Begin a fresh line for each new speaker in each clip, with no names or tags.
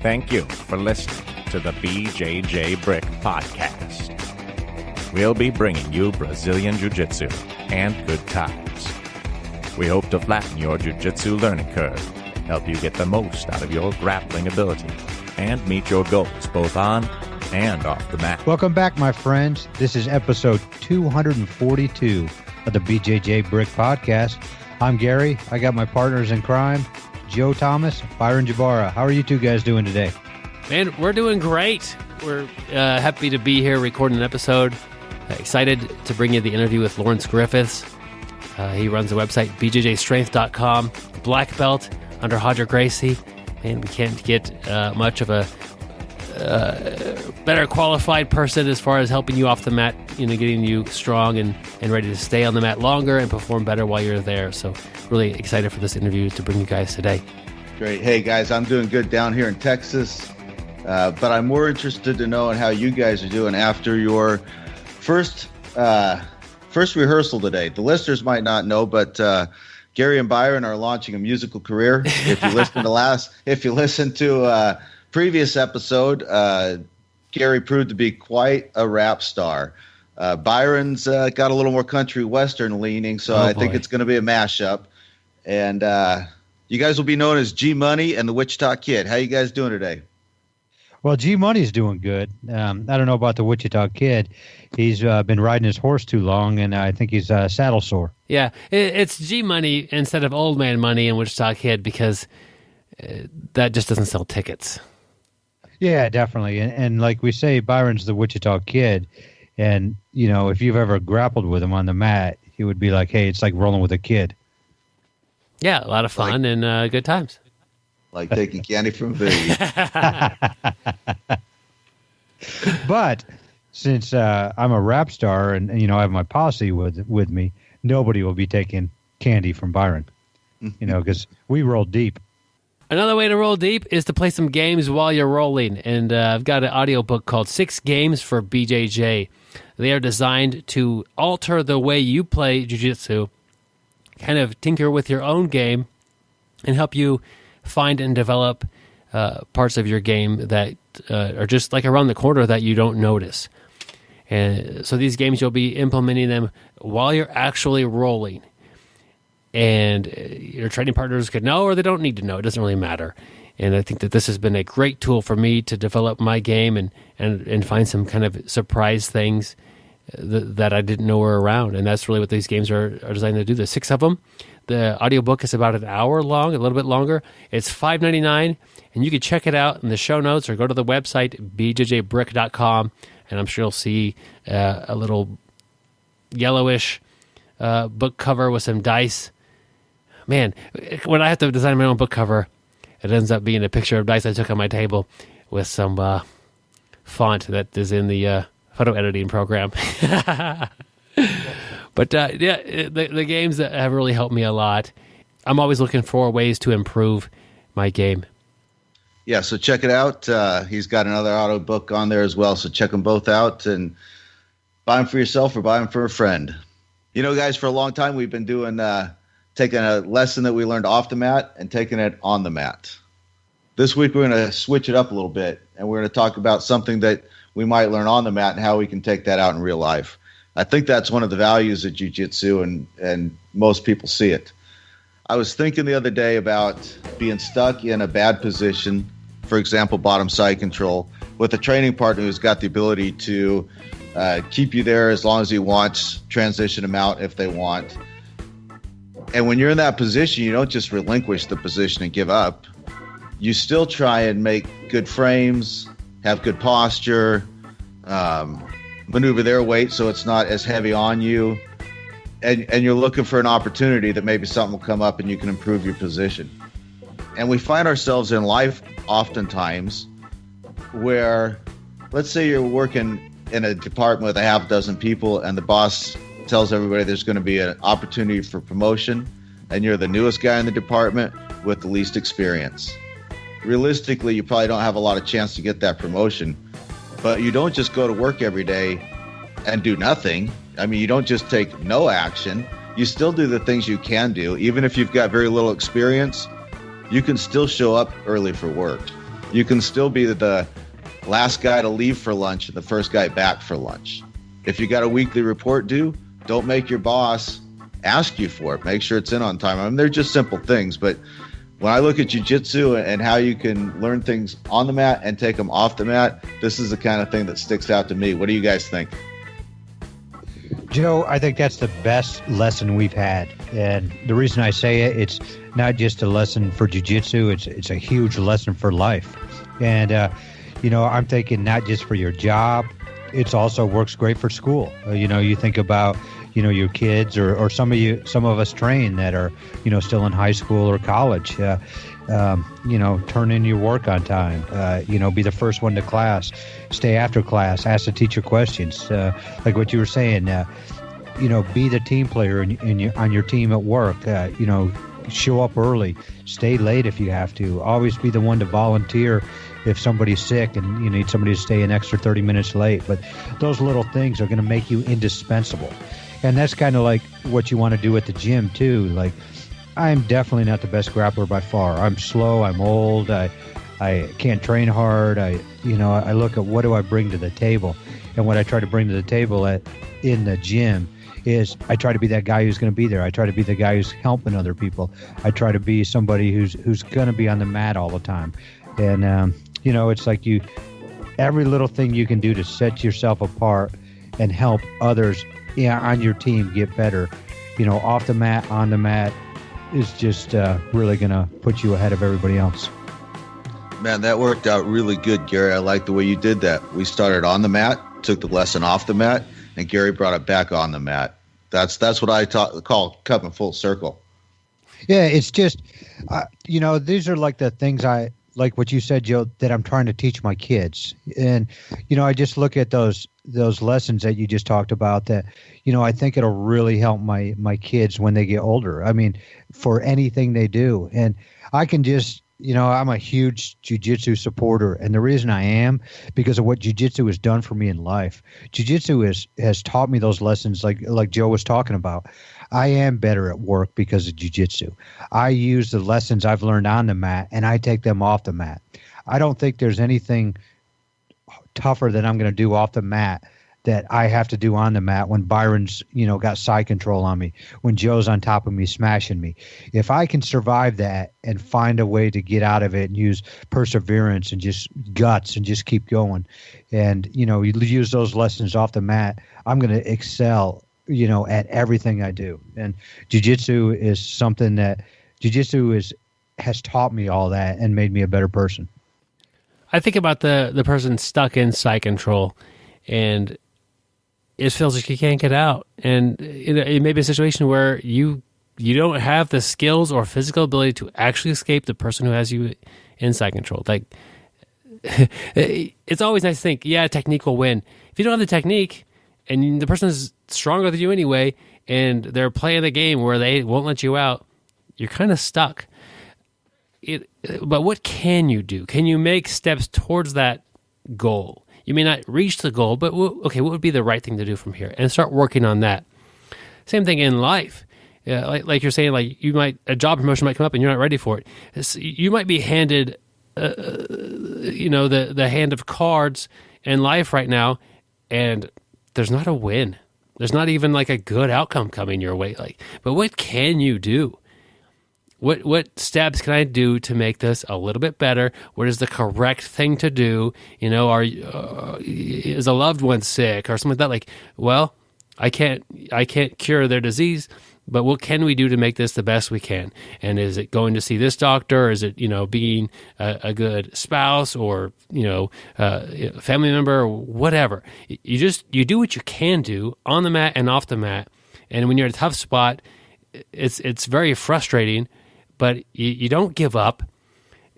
Thank you for listening to the BJJ Podcast. We'll be bringing you Brazilian Jiu-Jitsu and good times. We hope to flatten your Jiu-Jitsu learning curve, help you get the most out of your grappling ability, and meet your goals both on and off the mat.
Welcome back, my friends. This is episode 242 of the BJJ Podcast. I'm Gary. I got my partners in crime, Joe Thomas, Byron Jabara. How are you two guys doing today?
Man, we're doing great. We're happy to be here recording an episode. Excited to bring you the interview with Laurence Griffiths. He runs the website BJJstrength.com, Black Belt under Roger Gracie. Man, we can't get much of a better qualified person as far as helping you off the mat, getting you strong and ready to stay on the mat longer and perform better while you're there. So really excited for this interview to bring you guys today.
Great. Hey, guys, I'm doing good down here in Texas, but I'm more interested to know how you guys are doing after your first rehearsal today. The listeners might not know, but Gary and Byron are launching a musical career. If you listen to previous episode, Gary proved to be quite a rap star. Byron's got a little more country western leaning, so I think it's going to be a mashup. And you guys will be known as G Money and the Wichita Kid. How you guys doing today?
Well, G Money's doing good. I don't know about the Wichita Kid. He's been riding his horse too long, and I think he's saddle sore.
Yeah, it's G Money instead of Old Man Money and Wichita Kid because that just doesn't sell tickets.
Yeah, definitely. And like we say, Byron's the Wichita Kid. And, if you've ever grappled with him on the mat, he would be like, hey, it's like rolling with a kid. Yeah, a lot of fun and good times.
Like taking candy from a baby.
But since I'm a rap star and I have my posse with me, nobody will be taking candy from Byron, because we roll deep.
Another way to roll deep is to play some games while you're rolling. And I've got an audiobook called 6 Games for BJJ. They are designed to alter the way you play jiu-jitsu, kind of tinker with your own game, and help you find and develop parts of your game that are just like around the corner that you don't notice. And so these games, you'll be implementing them while you're actually rolling. And your training partners could know or they don't need to know. It doesn't really matter. And I think that this has been a great tool for me to develop my game and find some kind of surprise things that I didn't know were around. And that's really what these games are designed to do. There's 6 of them. The audiobook is about an hour long, a little bit longer. It's $5.99, and you can check it out in the show notes or go to the website, BjjBrick.com, and I'm sure you'll see a little yellowish book cover with some dice. Man, when I have to design my own book cover, it ends up being a picture of dice I took on my table with some font that is in the photo editing program. But the games that have really helped me a lot. I'm always looking for ways to improve my game.
Yeah, so check it out. He's got another auto book on there as well, so check them both out and buy them for yourself or buy them for a friend. Guys, for a long time we've been doing taking a lesson that we learned off the mat and taking it on the mat. This week we're going to switch it up a little bit, and we're going to talk about something that we might learn on the mat and how we can take that out in real life. I think that's one of the values of jiu-jitsu, and most people see it. I was thinking the other day about being stuck in a bad position, for example, bottom side control, with a training partner who's got the ability to keep you there as long as he wants, transition them out if they want. And when you're in that position, you don't just relinquish the position and give up. You still try and make good frames, have good posture, maneuver their weight so it's not as heavy on you. And you're looking for an opportunity that maybe something will come up and you can improve your position. And we find ourselves in life oftentimes where, let's say you're working in a department with a half dozen people and the boss tells everybody there's going to be an opportunity for promotion, and you're the newest guy in the department with the least experience. Realistically, you probably don't have a lot of chance to get that promotion, but you don't just go to work every day and do nothing. I mean, you don't just take no action. You still do the things you can do. Even if you've got very little experience, you can still show up early for work. you can still be the last guy to leave for lunch and the first guy back for lunch. If you got a weekly report due, don't make your boss ask you for it. Make sure it's in on time. I mean, they're just simple things, but when I look at jiu-jitsu and how you can learn things on the mat and take them off the mat, this is the kind of thing that sticks out to me. What do you guys think?
Joe, I think that's the best lesson we've had. And the reason I say it, it's not just a lesson for jiu-jitsu, it's a huge lesson for life. And, I'm thinking not just for your job, it also works great for school. You think about, your kids or some of us train that are, still in high school or college. Turn in your work on time. Be the first one to class. Stay after class. Ask the teacher questions. Like what you were saying. Be the team player on your team at work. Show up early. Stay late if you have to. Always be the one to volunteer if somebody's sick and you need somebody to stay an extra 30 minutes late. But those little things are going to make you indispensable. And that's kind of like what you want to do at the gym too. Like, I'm definitely not the best grappler by far. I'm slow. I'm old. I can't train hard. I look at what do I bring to the table, and what I try to bring to the table in the gym is I try to be that guy who's going to be there. I try to be the guy who's helping other people. I try to be somebody who's going to be on the mat all the time. And it's like every little thing you can do to set yourself apart and help others on your team get better, off the mat, on the mat, is just really going to put you ahead of everybody else.
Man, that worked out really good, Gary. I like the way you did that. We started on the mat, took the lesson off the mat, and Gary brought it back on the mat. That's what I call coming full circle.
Yeah, it's just, these are like the things like what you said, Joe, that I'm trying to teach my kids. And, I just look at those lessons that you just talked about that, I think it'll really help my kids when they get older. I mean, for anything they do. And I can just, I'm a huge jiu-jitsu supporter. And the reason I am, because of what jiu-jitsu has done for me in life. Jiu-jitsu has taught me those lessons like Joe was talking about. I am better at work because of jiu-jitsu. I use the lessons I've learned on the mat, and I take them off the mat. I don't think there's anything tougher than I'm going to do off the mat that I have to do on the mat when Byron's, got side control on me, when Joe's on top of me smashing me. If I can survive that and find a way to get out of it and use perseverance and just guts and just keep going and, you use those lessons off the mat, I'm going to excel, at everything I do. And jiu-jitsu is something that has taught me all that and made me a better person.
I think about the person stuck in side control and it feels like you can't get out. And it may be a situation where you don't have the skills or physical ability to actually escape the person who has you in side control. Like, it's always nice to think, technique will win. If you don't have the technique and the person is stronger than you anyway, and they're playing the game where they won't let you out, you're kind of stuck. But what can you do? Can you make steps towards that goal? You may not reach the goal, but what would be the right thing to do from here? And start working on that. Same thing in life. Like you're saying, like a job promotion might come up and you're not ready for it. You might be handed, the hand of cards in life right now, and there's not a win. There's not even like a good outcome coming your way. But what can you do? What steps can I do to make this a little bit better? What is the correct thing to do? Is a loved one sick or something like that? I can't cure their disease, but what can we do to make this the best we can? And is it going to see this doctor? Or is it being a good spouse or family member or whatever? You do what you can do on the mat and off the mat. And when you're in a tough spot, it's very frustrating. But you don't give up,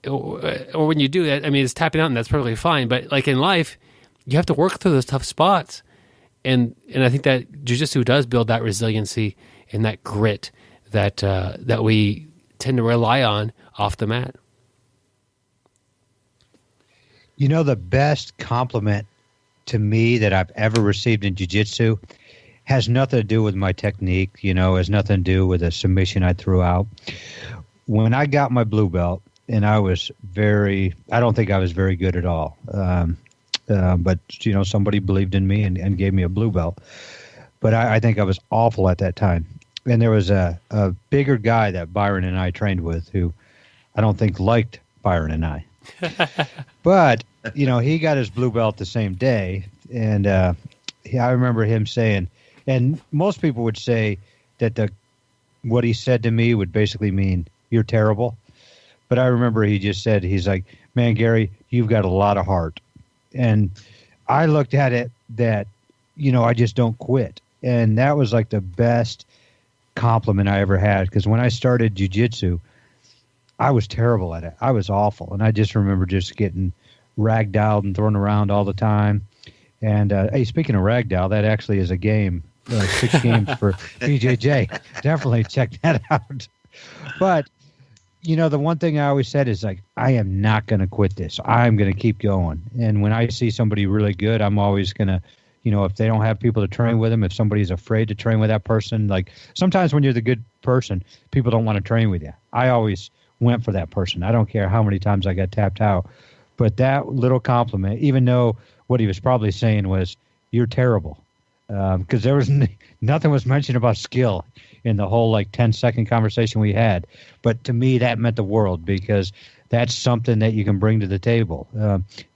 or when you do that, it's tapping out, and that's perfectly fine. But like in life, you have to work through those tough spots, and I think that jiu-jitsu does build that resiliency and that grit that we tend to rely on off the mat.
The best compliment to me that I've ever received in jiu-jitsu has nothing to do with my technique, has nothing to do with a submission I threw out. When I got my blue belt, I was I don't think I was very good at all. But, somebody believed in me and gave me a blue belt. But I think I was awful at that time. And there was a bigger guy that Byron and I trained with who I don't think liked Byron and I. But, he got his blue belt the same day. And I remember him saying, and most people would say that what he said to me would basically mean, you're terrible. But I remember he just said, he's like, man, Gary, you've got a lot of heart. And I looked at it that, I just don't quit. And that was like the best compliment I ever had. Because when I started jiu-jitsu, I was terrible at it. I was awful. And I just remember just getting ragdolled and thrown around all the time. And, hey, speaking of ragdoll, that actually is a game, 6 games for BJJ. Definitely check that out. But, the one thing I always said is like, I am not going to quit this. I'm going to keep going. And when I see somebody really good, I'm always going to, if they don't have people to train with them, if somebody's afraid to train with that person, like sometimes when you're the good person, people don't want to train with you. I always went for that person. I don't care how many times I got tapped out. But that little compliment, even though what he was probably saying was, you're terrible. Because there was nothing was mentioned about skill in the whole 10-second conversation we had. But to me, that meant the world because that's something that you can bring to the table.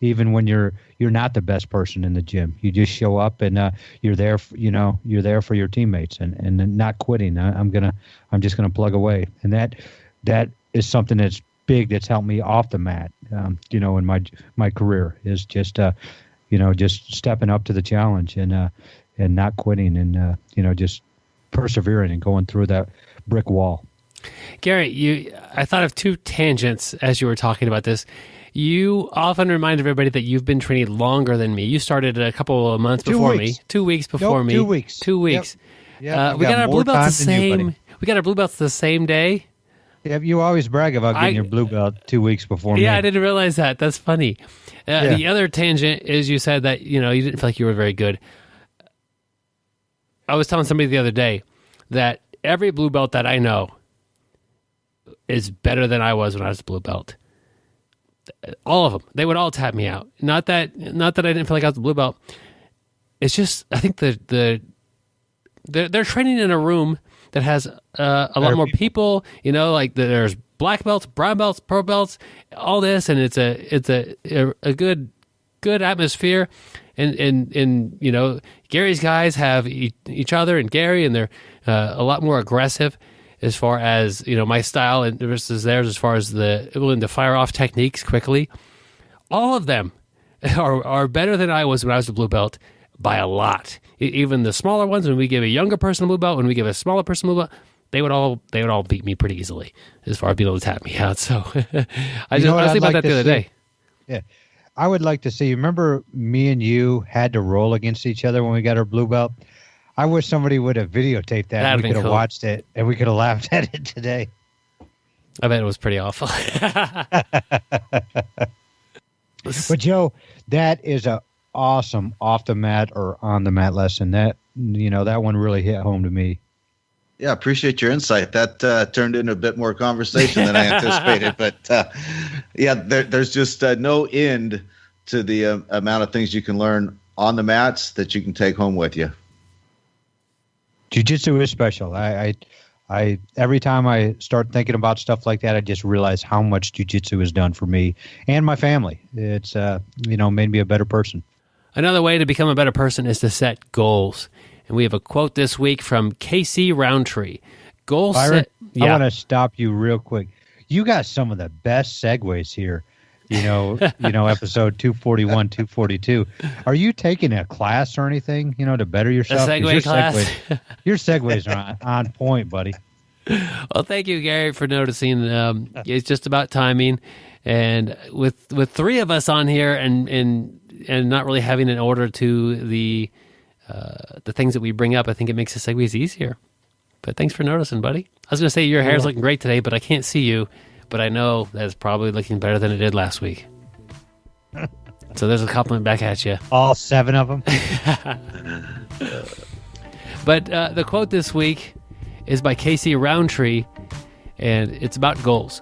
Even when you're not the best person in the gym, you just show up and you're there. You're there for your teammates and not quitting. I'm just gonna plug away, and that is something that's big that's helped me off the mat. In my career is just just stepping up to the challenge and not quitting and just persevering and going through that brick wall.
Gary, I thought of 2 tangents as you were talking about this. You often remind everybody that you've been training longer than me. You started a couple of months before me. 2 weeks before me.
2 weeks.
2 weeks.
Yep.
We got our blue belts the same. We got our blue belts the same day.
Yeah, you always brag about getting your blue belt 2 weeks before me.
Yeah, I didn't realize that. That's funny. The other tangent is you said that you didn't feel like you were very good. I was telling somebody the other day that every blue belt that I know is better than I was when I was a blue belt. All of them. They would all tap me out. Not that I didn't feel like I was a blue belt. It's just I think they're training in a room that has a lot more people. There's black belts, brown belts, purple belts, all this, and it's a good atmosphere. And Gary's guys have each other and Gary, and they're a lot more aggressive as far as my style and versus theirs as far as the willing to fire off techniques quickly. All of them are better than I was when I was a blue belt by a lot. Even the smaller ones, when we give a younger person a blue belt, when we give a smaller person a blue belt, they would all beat me pretty easily as far as being able to tap me out. So I was thinking about that the other day.
Yeah. I would like to see, remember me and you had to roll against each other when we got our blue belt? I wish somebody would have videotaped that. And we could have watched it and we could have laughed at it today.
I bet it was pretty awful.
But Joe, that is a awesome off the mat or on the mat lesson. That that one really hit home to me.
Yeah, appreciate your insight. That turned into a bit more conversation than I anticipated. But there's just no end to the amount of things you can learn on the mats that you can take home with you.
Jiu-jitsu is special. I every time I start thinking about stuff like that, I just realize how much jiu-jitsu has done for me and my family. It's made me a better person.
Another way to become a better person is to set goals. And we have a quote this week from Casey Roundtree. Goal
Byron,
set. Yeah.
I want to stop you real quick. You got some of the best segues here. Episode 241, 242. Are you taking a class or anything, to better yourself?
A segue class?
Your segues are on point, buddy.
Well, thank you, Gary, for noticing. It's just about timing. And with 3 of us on here and not really having an order to the things that we bring up, I think it makes the segues easier. But thanks for noticing, buddy. I was going to say your hair's looking great today, but I can't see you. But I know that's probably looking better than it did last week. So there's a compliment back at you.
All 7 of them.
But the quote this week is by Casey Roundtree, and it's about goals.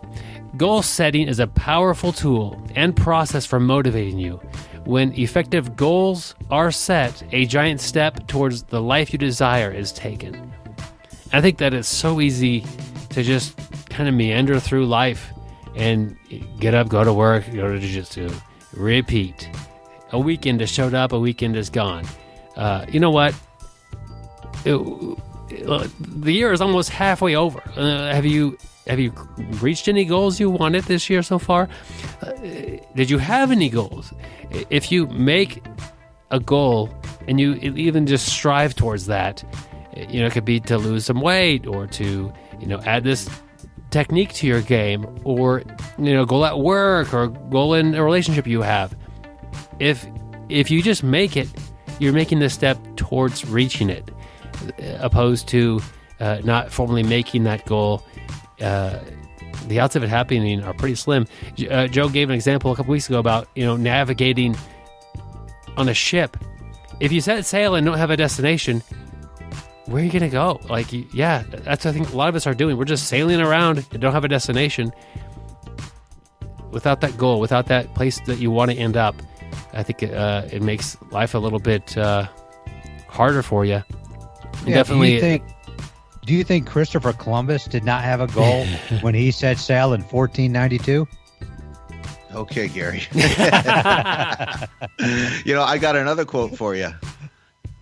Goal setting is a powerful tool and process for motivating you. When effective goals are set, a giant step towards the life you desire is taken. I think that it's so easy to just kind of meander through life and get up, go to work, go to jiu-jitsu, repeat. A weekend has showed up, a weekend is gone. You know what? The year is almost halfway over. Have you reached any goals you wanted this year so far? Did you have any goals? If you make a goal and you even just strive towards that, it could be to lose some weight or to, add this technique to your game, or, goal at work or goal in a relationship you have. If you just make it, you're making the step towards reaching it, opposed to not formally making that goal. The odds of it happening are pretty slim. Joe gave an example a couple weeks ago about navigating on a ship. If you set sail and don't have a destination, where are you going to go? That's what I think a lot of us are doing. We're just sailing around and don't have a destination without that goal, without that place that you want to end up. I think it makes life a little bit harder for you.
Yeah, definitely. Do you think Christopher Columbus did not have a goal when he set sail in 1492?
Okay, Gary. I got another quote for you.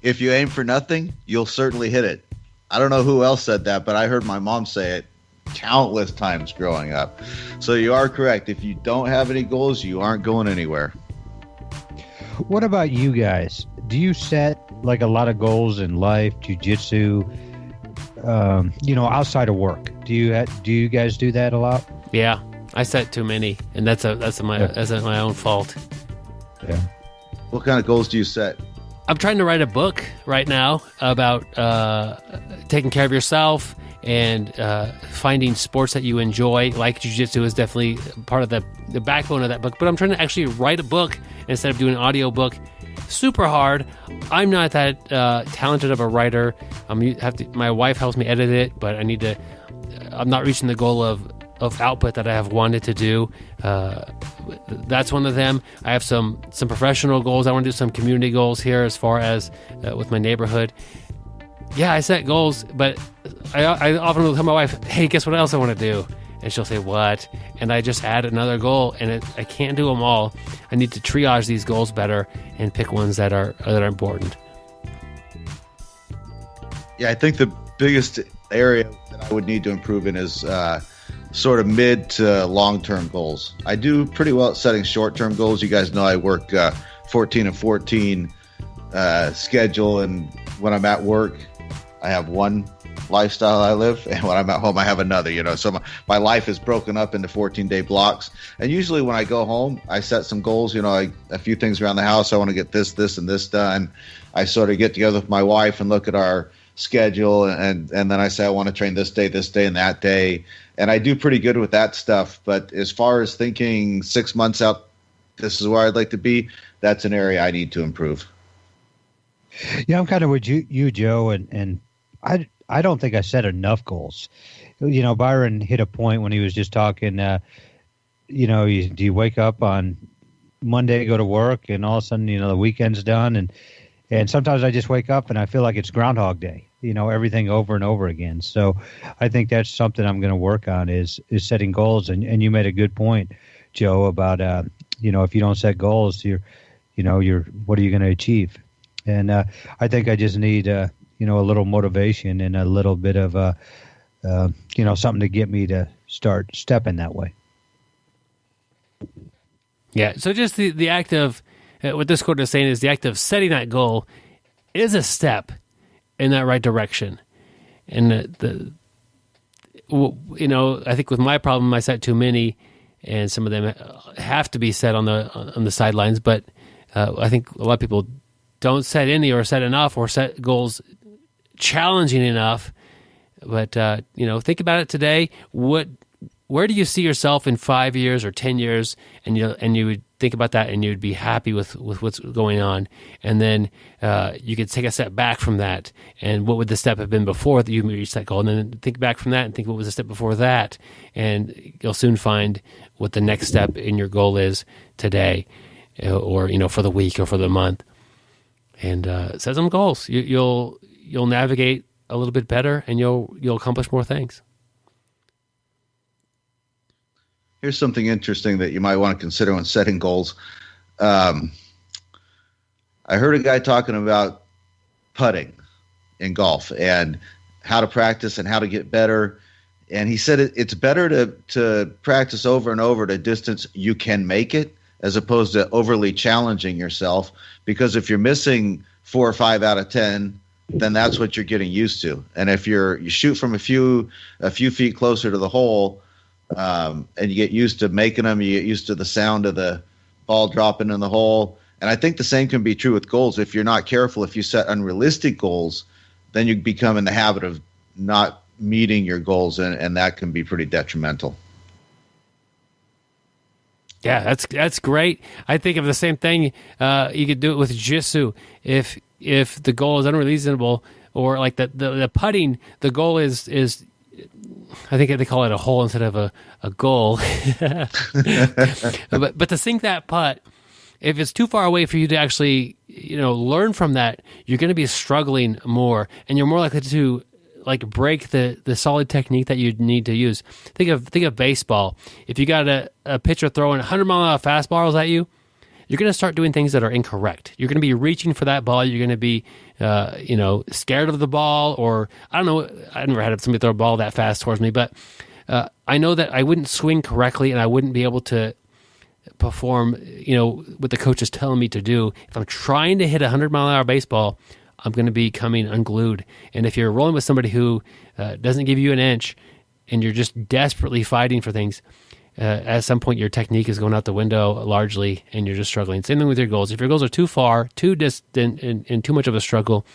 If you aim for nothing, you'll certainly hit it. I don't know who else said that, but I heard my mom say it countless times growing up. So you are correct. If you don't have any goals, you aren't going anywhere.
What about you guys? Do you set a lot of goals in life, jiu-jitsu, outside of work? Do you guys do that a lot?
Yeah, I set too many, and that's my own fault.
Yeah.
What kind of goals do you set?
I'm trying to write a book right now about taking care of yourself and finding sports that you enjoy. Like jiu-jitsu is definitely part of the backbone of that book. But I'm trying to actually write a book instead of doing an audio book. Super hard. I'm not that talented of a writer. My wife helps me edit it, but I'm not reaching the goal of output that I have wanted to do. That's one of them. I have some professional goals. I want to do some community goals here as far as with my neighborhood. Yeah, I set goals, but I often will tell my wife, hey, guess what else I want to do? And she'll say, what? And I just add another goal, and I can't do them all. I need to triage these goals better and pick ones that are important.
Yeah, I think the biggest area that I would need to improve in is sort of mid to long-term goals. I do pretty well at setting short-term goals. You guys know I work 14 and 14 schedule, and when I'm at work, I have one lifestyle I live, and when I'm at home I have another, so my life is broken up into 14-day blocks. And usually when I go home, I set some goals, a few things around the house. I want to get this and this done. I sort of get together with my wife and look at our schedule, and then I say I want to train this day and that day, and I do pretty good with that stuff. But as far as thinking 6 months out, this is where I'd like to be, that's an area I need to improve.
Yeah, I'm kind of with you Joe, and I don't think I set enough goals. Byron hit a point when he was just talking, do you wake up on Monday, go to work, and all of a sudden, the weekend's done, and sometimes I just wake up and I feel like it's Groundhog Day, everything over and over again. So I think that's something I'm going to work on is setting goals. And you made a good point, Joe, about, if you don't set goals, what are you going to achieve? And I think I just need, a little motivation and a little bit of, something to get me to start stepping that way.
Yeah. So just the act of, what this quote is saying is the act of setting that goal is a step in that right direction. And I think with my problem, I set too many, and some of them have to be set on the sidelines. But I think a lot of people don't set any, or set enough, or set goals challenging enough. But think about it today. What where do you see yourself in 5 years or 10 years? And you would think about that, and you would be happy with what's going on. And then you could take a step back from that. And what would the step have been before that you reached that goal? And then think back from that and think what was the step before that. And you'll soon find what the next step in your goal is today, or for the week or for the month. And set some goals. You'll navigate a little bit better, and you'll accomplish more things.
Here's something interesting that you might want to consider when setting goals. I heard a guy talking about putting in golf and how to practice and how to get better. And he said it's better to practice over and over at a distance you can make it, as opposed to overly challenging yourself. Because if you're missing 4 or 5 out of 10, then that's what you're getting used to. And if you shoot from a few feet closer to the hole, and you get used to making them, you get used to the sound of the ball dropping in the hole. And I think the same can be true with goals. If you're not careful, if you set unrealistic goals, then you become in the habit of not meeting your goals, and that can be pretty detrimental.
Yeah, that's great. I think of the same thing. You could do it with jiu-jitsu. If the goal is unreasonable, or like the putting, the goal is I think they call it a hole instead of a goal. but to sink that putt, if it's too far away for you to actually learn from that, you're going to be struggling more, and you're more likely to break the solid technique that you need to use. Think of baseball. If you got a pitcher throwing 100-mile-an-hour fastballs at you, you're going to start doing things that are incorrect. You're going to be reaching for that ball. You're going to be, scared of the ball, or I don't know. I never had somebody throw a ball that fast towards me, but I know that I wouldn't swing correctly, and I wouldn't be able to perform, what the coach is telling me to do. If I'm trying to hit a 100-mile-an-hour baseball, I'm going to be coming unglued. And if you're rolling with somebody who doesn't give you an inch, and you're just desperately fighting for things, at some point your technique is going out the window largely, and you're just struggling. Same thing with your goals. If your goals are too far, too distant, and too much of a struggle,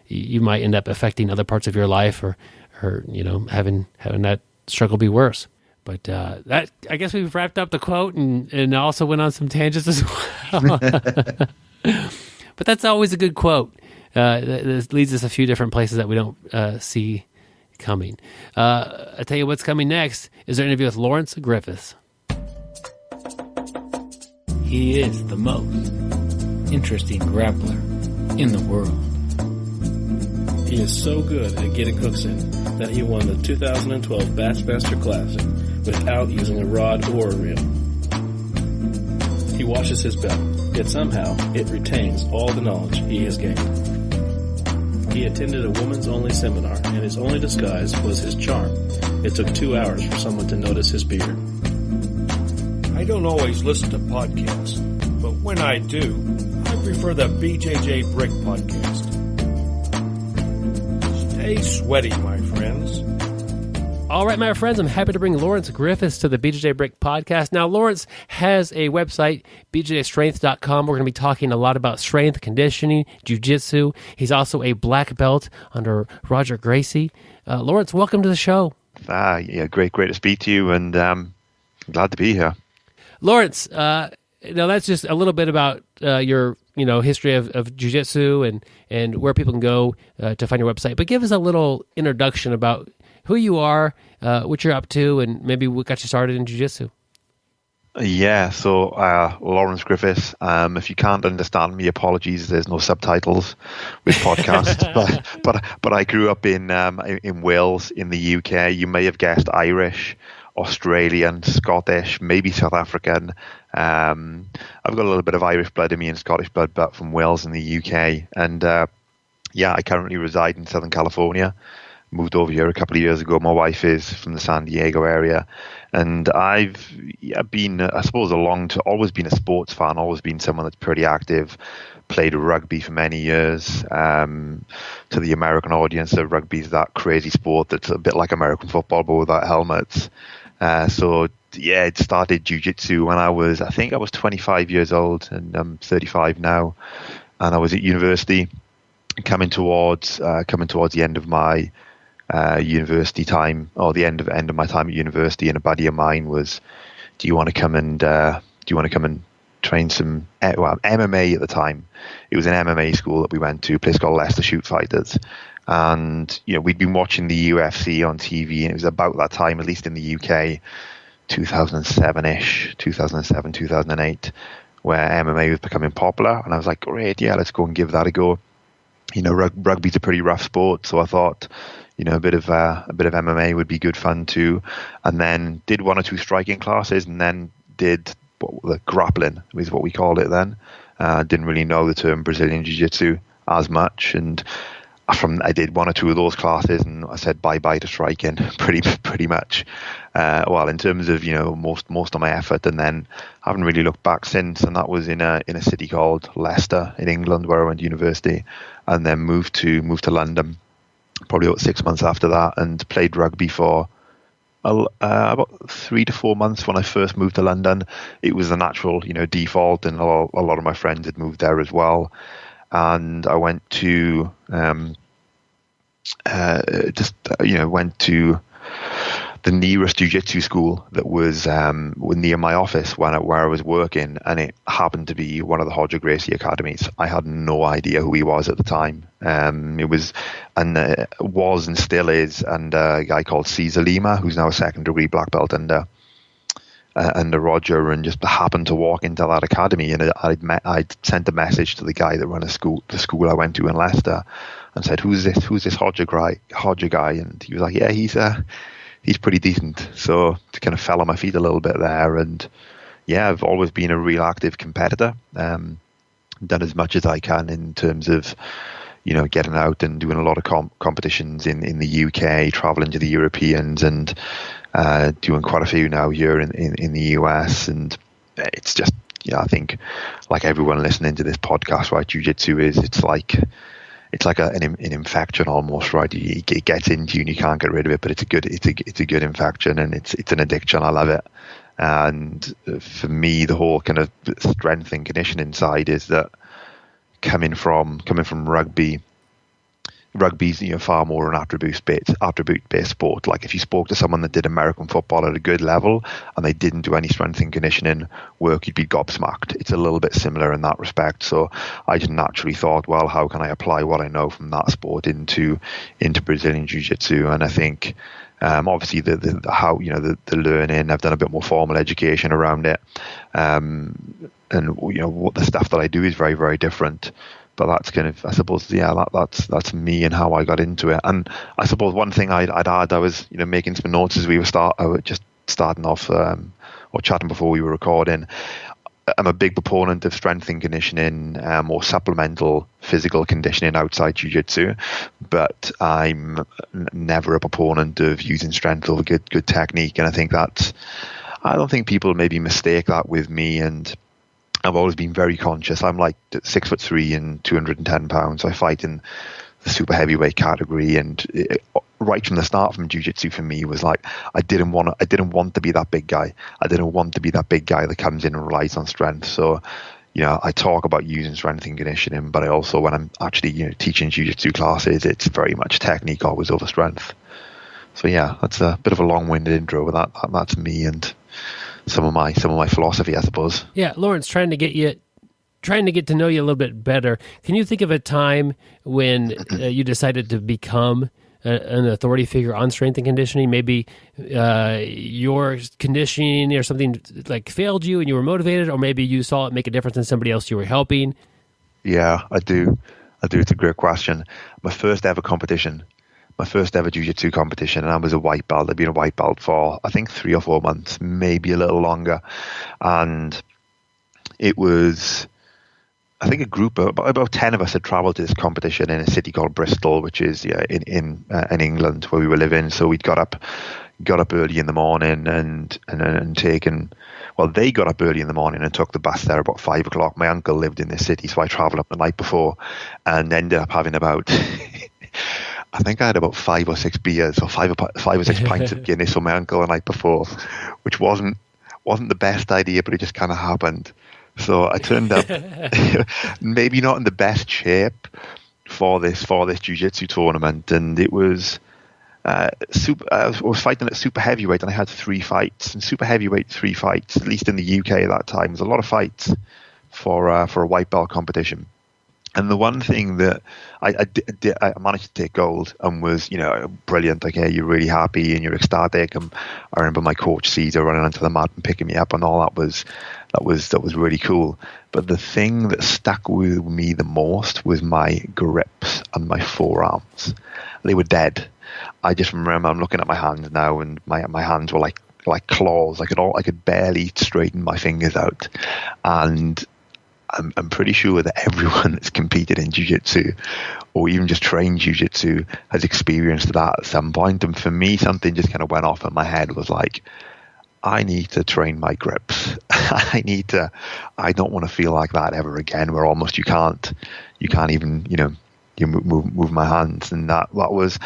you might end up affecting other parts of your life, or having that struggle be worse. But that, I guess we've wrapped up the quote and also went on some tangents as well. But that's always a good quote. This leads us a few different places that we don't see coming. I'll tell you what's coming next is our interview with Laurence Griffiths.
He is the most interesting grappler in the world.
He is so good at getting hooks in that he won the 2012 Bassmaster Classic without using a rod or a reel. He washes his belt, yet somehow it retains all the knowledge he has gained. He attended a woman's-only seminar, and his only disguise was his charm. It took 2 hours for someone to notice his beard.
I don't always listen to podcasts, but when I do, I prefer the BJJ Podcast. Stay sweaty, my friends.
All right, my friends, I'm happy to bring Laurence Griffiths to the BjjBrick Podcast. Now, Laurence has a website, bjjstrength.com. We're going to be talking a lot about strength, conditioning, jiu-jitsu. He's also a black belt under Roger Gracie. Laurence, welcome to the show.
Yeah, great to speak to you, and glad to be here.
Laurence, now that's just a little bit about your history of jiu-jitsu and where people can go to find your website. But give us a little introduction about who you are, what you're up to, and maybe what got you started in jiu-jitsu.
Yeah, so Laurence Griffiths. If you can't understand me, apologies. There's no subtitles with podcasts. but I grew up in Wales, in the UK. You may have guessed Irish, Australian, Scottish, maybe South African. I've got a little bit of Irish blood in me and Scottish blood, but from Wales in the UK. And I currently reside in Southern California. Moved over here a couple of years ago. My wife is from the San Diego area, and I've been, I suppose, always been a sports fan, always been someone that's pretty active. Played rugby for many years. To the American audience, rugby is that crazy sport that's a bit like American football, but without helmets. It started jiu-jitsu when I was 25 years old, and I'm 35 now, and I was at university, coming towards the end of my university time, or the end of my time at university, and a buddy of mine was, do you want to come and train some MMA at the time? It was an MMA school that we went to, a place called Leicester Shoot Fighters. And, we'd been watching the UFC on TV, and it was about that time, at least in the UK, 2007, 2008, where MMA was becoming popular. And I was like, great, yeah, let's go and give that a go. Rugby's a pretty rough sport, so I thought, a bit of MMA would be good fun too. And then did 1 or 2 striking classes, and then did the grappling, is what we called it then. Didn't really know the term Brazilian Jiu-Jitsu as much, and I did 1 or 2 of those classes, and I said bye-bye to striking pretty much. In terms of most of my effort, and then haven't really looked back since. And that was in a city called Leicester in England, where I went to university, and then moved to London probably about 6 months after that, and played rugby for about 3 to 4 months when I first moved to London. It was the natural default, and a lot of my friends had moved there as well. And I went to went to the nearest jiu-jitsu school that was near my office where I was working, and it happened to be one of the Roger Gracie academies. I had no idea who he was at the time. Was and still is, and a guy called Cesar Lima, who's now a second-degree black belt under Roger, and just happened to walk into that academy, and I'd sent a message to the guy that ran the school I went to in Leicester, and said, who's this Roger guy? And he was like, yeah, he's pretty decent. So I kind of fell on my feet a little bit there, and yeah, I've always been a real active competitor. Done as much as I can in terms of getting out and doing a lot of competitions in the UK, traveling to the Europeans, and doing quite a few now here in the US. And it's just, I think, like everyone listening to this podcast, right, jiu-jitsu it's like an infection almost, right? It gets into you and you can't get rid of it, but it's a good infection, and it's an addiction. I love it. And for me, the whole kind of strength and conditioning side is that coming from rugby's far more an attribute-based sport. Like if you spoke to someone that did American football at a good level and they didn't do any strength and conditioning work, you'd be gobsmacked. It's a little bit similar in that respect. So I just naturally thought, well, how can I apply what I know from that sport into Brazilian Jiu-Jitsu? And I think obviously the learning, I've done a bit more formal education around it, and what the stuff that I do is very, very different. But that's kind of, I suppose, that's me and how I got into it. And I suppose one thing I'd add, I was making some notes as we were just starting off or chatting before we were recording. I'm a big proponent of strength and conditioning, or supplemental physical conditioning outside jiu-jitsu, but I'm never a proponent of using strength over good technique. And I think I don't think people maybe mistake that with me, and I've always been very conscious. I'm like 6'3" and 210 pounds. I fight in the super heavyweight category, and right from the start, from jiu-jitsu for me was like I didn't want to be that big guy. I didn't want to be that big guy that comes in and relies on strength. So, I talk about using strength and conditioning, but I also, when I'm actually teaching jiu-jitsu classes, it's very much technique always over strength. So yeah, that's a bit of a long-winded intro, but that's me and some of my philosophy, I suppose.
Yeah, Laurence, trying to get to know you a little bit better. Can you think of a time when you decided to become an authority figure on strength and conditioning? Maybe your conditioning or something like failed you and you were motivated, or maybe you saw it make a difference in somebody else you were helping.
Yeah, I do. It's a great question. My first ever jiu-jitsu competition, and I was a white belt. I'd been a white belt for, I think, 3 or 4 months, maybe a little longer. And it was, I think, a group of about 10 of us had traveled to this competition in a city called Bristol, which is in England, where we were living. So we'd got up early in the morning and taken, well, they got up early in the morning and took the bus there about 5 o'clock. My uncle lived in this city, so I travelled up the night before and ended up having about I think I had about 5 or 6 beers, or 5 or 6 pints of Guinness for my uncle the night before, which wasn't the best idea, but it just kind of happened. So I turned up maybe not in the best shape for this jiu-jitsu tournament, and it was I was fighting at super heavyweight, and I had 3 fights. And super heavyweight, 3 fights, at least in the UK at that time, was a lot of fights for a white belt competition. And the one thing that I managed to take gold and was, brilliant. Okay, you're really happy and you're ecstatic. And I remember my coach Caesar running onto the mat and picking me up, and all that was really cool. But the thing that stuck with me the most was my grips and my forearms. They were dead. I just remember, I'm looking at my hands now, and my hands were like claws. I could barely straighten my fingers out, and I'm pretty sure that everyone that's competed in jiu-jitsu or even just trained jiu-jitsu has experienced that at some point. And for me, something just kind of went off in my head. Was like, I need to train my grips. I don't want to feel like that ever again, where almost you can't even, you move my hands. And that was,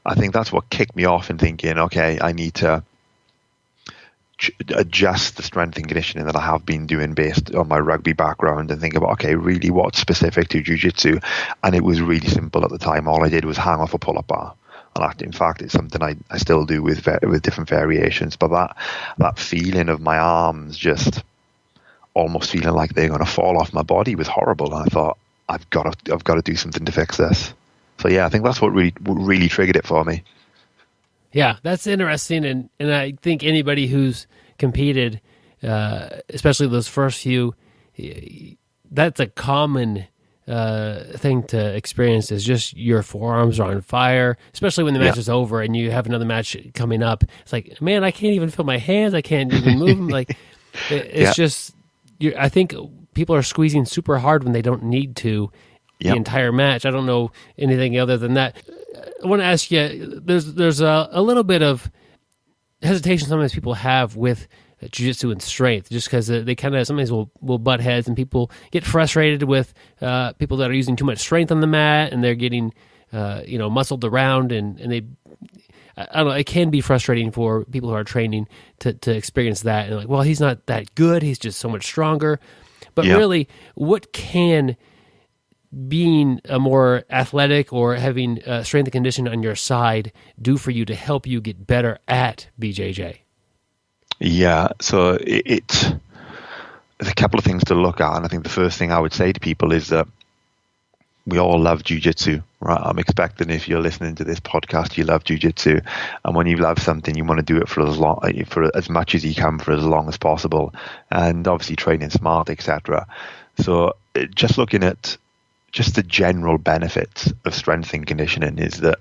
I think that's what kicked me off in thinking, okay, I need to adjust the strength and conditioning that I have been doing based on my rugby background, and think about, okay, really what's specific to jiu-jitsu. And it was really simple at the time. All I did was hang off a pull-up bar. And in fact, it's something I still do with different variations. But that feeling of my arms just almost feeling like they're going to fall off my body was horrible. And I thought, I've got to do something to fix this. So yeah, I think that's what really triggered it for me.
Yeah, that's interesting, and I think anybody who's competed, especially those first few, that's a common thing to experience, is just your forearms are on fire, especially when the match is over and you have another match coming up. It's like, man, I can't even feel my hands. I can't even move them. Like, it's just, I think people are squeezing super hard when they don't need to the entire match. I don't know anything other than that. I want to ask you, there's a little bit of hesitation sometimes people have with jiu-jitsu and strength, just because they kind of sometimes will butt heads, and people get frustrated with people that are using too much strength on the mat, and they're getting muscled around, and they, I don't know, it can be frustrating for people who are training to experience that, and like, well, he's not that good, he's just so much stronger. But really, what can being a more athletic or having strength and conditioning on your side do for you to help you get better at BJJ? Yeah,
so it's a couple of things to look at, and I think the first thing I would say to people is that we all love jiu-jitsu, right? I'm expecting if you're listening to this podcast, you love jiu-jitsu, and when you love something, you want to do it for as much as you can for as long as possible, and obviously training smart, etc. So just looking at just the general benefits of strength and conditioning is that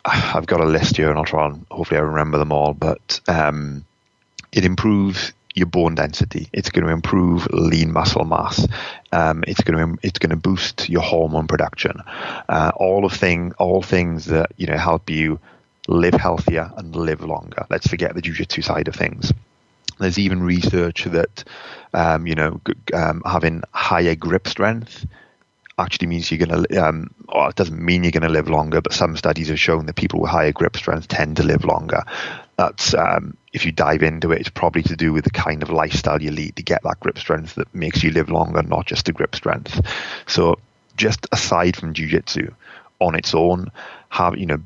I've got a list here, and I'll try and hopefully I remember them all, but it improves your bone density. It's going to improve lean muscle mass. It's going to boost your hormone production. All things that help you live healthier and live longer. Let's forget the jiu-jitsu side of things. There's even research that having higher grip strength actually means you're going to, it doesn't mean you're going to live longer, but some studies have shown that people with higher grip strength tend to live longer. That's, if you dive into it, it's probably to do with the kind of lifestyle you lead to get that grip strength that makes you live longer, not just the grip strength. So just aside from jiu-jitsu on its own,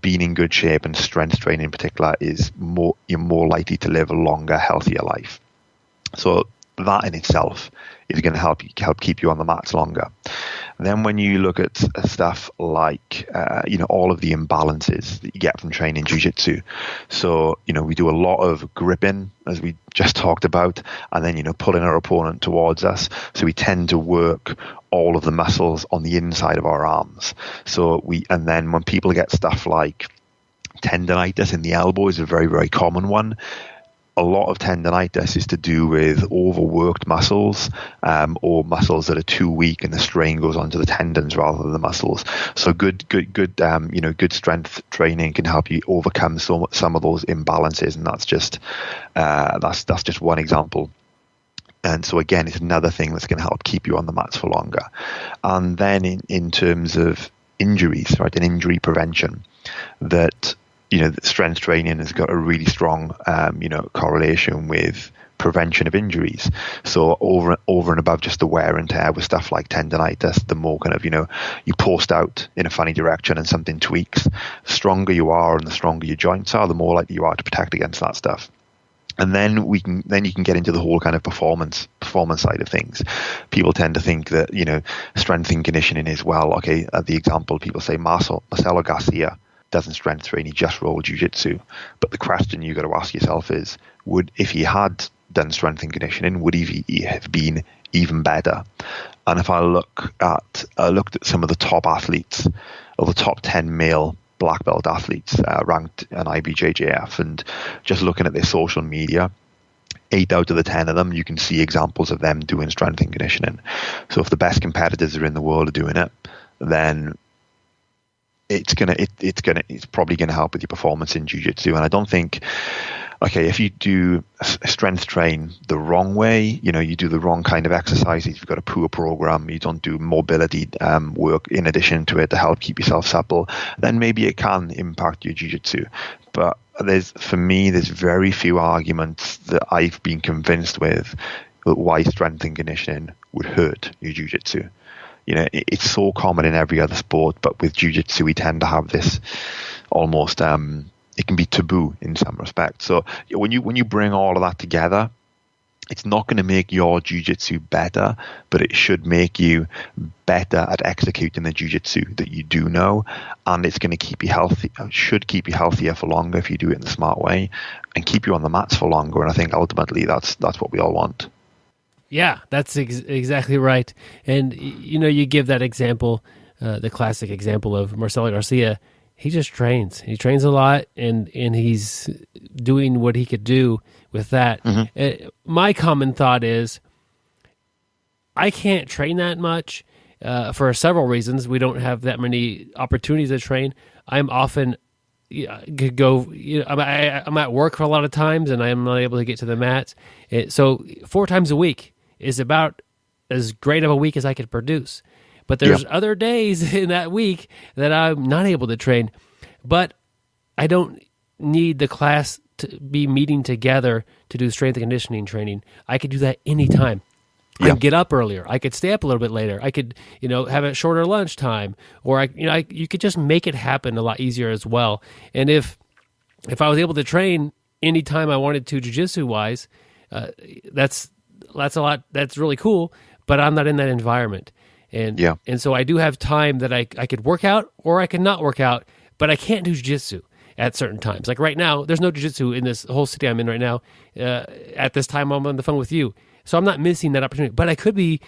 being in good shape and strength training in particular you're more likely to live a longer, healthier life. So that in itself is going to help keep you on the mats longer. And then when you look at stuff like all of the imbalances that you get from training jiu-jitsu, so we do a lot of gripping, as we just talked about, and then pulling our opponent towards us. So we tend to work all of the muscles on the inside of our arms. And then when people get stuff like tendonitis in the elbow is a very, very common one. A lot of tendonitis is to do with overworked muscles or muscles that are too weak, and the strain goes onto the tendons rather than the muscles. So good strength training can help you overcome some of those imbalances, and that's just one example. And so again, it's another thing that's going to help keep you on the mats for longer. And then in terms of injuries, right, and injury prevention, that strength training has got a really strong, correlation with prevention of injuries. So over and above just the wear and tear with stuff like tendonitis, the more kind of, you post out in a funny direction and something tweaks, the stronger you are and the stronger your joints are, the more likely you are to protect against that stuff. And then you can get into the whole kind of performance side of things. People tend to think that, strength and conditioning is, the example people say Marcelo Garcia doesn't strength train, he just rolled jiu-jitsu. But the question you got to ask yourself is, if he had done strength and conditioning, would he have been even better? And if I looked at some of the top athletes, or the top 10 male black belt athletes ranked in IBJJF, and just looking at their social media, 8 out of the 10 of them, you can see examples of them doing strength and conditioning. So if the best competitors are in the world are doing it, then it's probably gonna help with your performance in jiu-jitsu. And I don't think, if you do strength train the wrong way, you do the wrong kind of exercises, you've got a poor program, you don't do mobility work in addition to it to help keep yourself supple, then maybe it can impact your jiu-jitsu. But there's very few arguments that I've been convinced with why strength and conditioning would hurt your jiu-jitsu. It's so common in every other sport, but with jiu-jitsu we tend to have this almost it can be taboo in some respects. So when you bring all of that together, it's not going to make your jiu-jitsu better, but it should make you better at executing the jiu-jitsu that you do know, and it's going to keep you healthy. Should keep you healthier for longer if you do it in the smart way, and keep you on the mats for longer. And I think ultimately that's what we all want.
Yeah, that's exactly right. And you give that example, the classic example of Marcelo Garcia. He just trains. He trains a lot, and he's doing what he could do with that. Mm-hmm. My common thought is, I can't train that much for several reasons. We don't have that many opportunities to train. I'm often could go. I'm at work for a lot of times, and I'm not able to get to the mats. So 4 times a week is about as great of a week as I could produce. But there's other days in that week that I'm not able to train. But I don't need the class to be meeting together to do strength and conditioning training. I could do that anytime. I could get up earlier. I could stay up a little bit later. I could, have a shorter lunch time. Or, you could just make it happen a lot easier as well. And if I was able to train anytime I wanted to jiu-jitsu-wise, that's a lot. That's really cool. But I'm not in that environment. And so I do have time that I could work out or I could not work out, but I can't do jiu-jitsu at certain times. Like right now, there's no jiu-jitsu in this whole city I'm in right now. At this time, I'm on the phone with you. So I'm not missing that opportunity, but I could be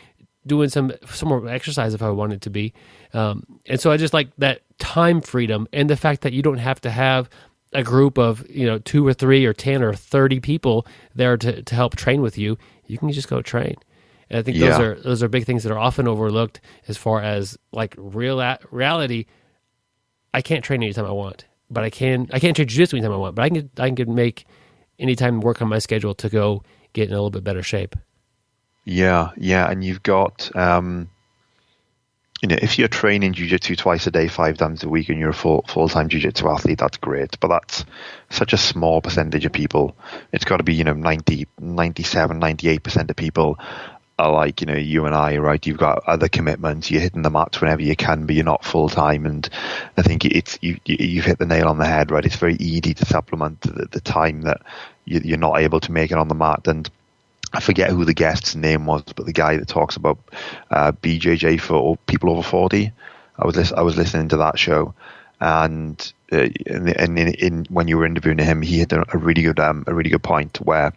doing some more exercise if I wanted to be. And so I just like that time freedom and the fact that you don't have to have a group of 2 or 3 or 10 or 30 people there to help train with you. You can just go train. And I think those are big things that are often overlooked as far as like reality. I can't train anytime I want, but I can't train jiu-jitsu anytime I want, but I can make any time work on my schedule to go get in a little bit better shape. Yeah,
and you've got if you're training jiu-jitsu twice a day, 5 times a week, and you're a full-time jiu-jitsu athlete, that's great. But that's such a small percentage of people. It's got to be 90, 97, 98% of people are like you and I, right? You've got other commitments. You're hitting the mats whenever you can, but you're not full time. And I think you've hit the nail on the head, right? It's very easy to supplement the time that you're not able to make it on the mat. And I forget who the guest's name was, but the guy that talks about BJJ for people over 40. I was listening to that show, and when you were interviewing him, he had a really good point where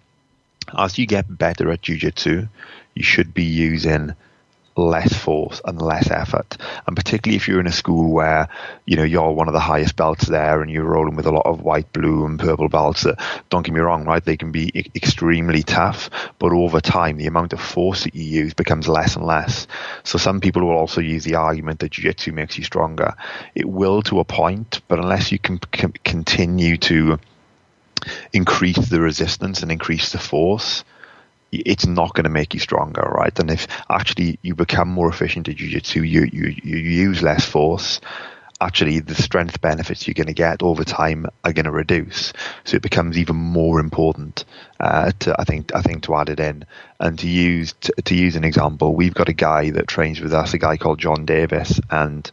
as you get better at jiu-jitsu, you should be using less force and less effort. And particularly if you're in a school where, you're one of the highest belts there and you're rolling with a lot of white, blue and purple belts, don't get me wrong, right? They can be extremely tough, but over time, the amount of force that you use becomes less and less. So some people will also use the argument that jiu-jitsu makes you stronger. It will to a point, but unless you can continue to increase the resistance and increase the force, it's not going to make you stronger, right? And if actually you become more efficient at jiu-jitsu, you use less force, actually the strength benefits you're going to get over time are going to reduce. So it becomes even more important to add it in. And to use an example, we've got a guy that trains with us, a guy called John Davis, and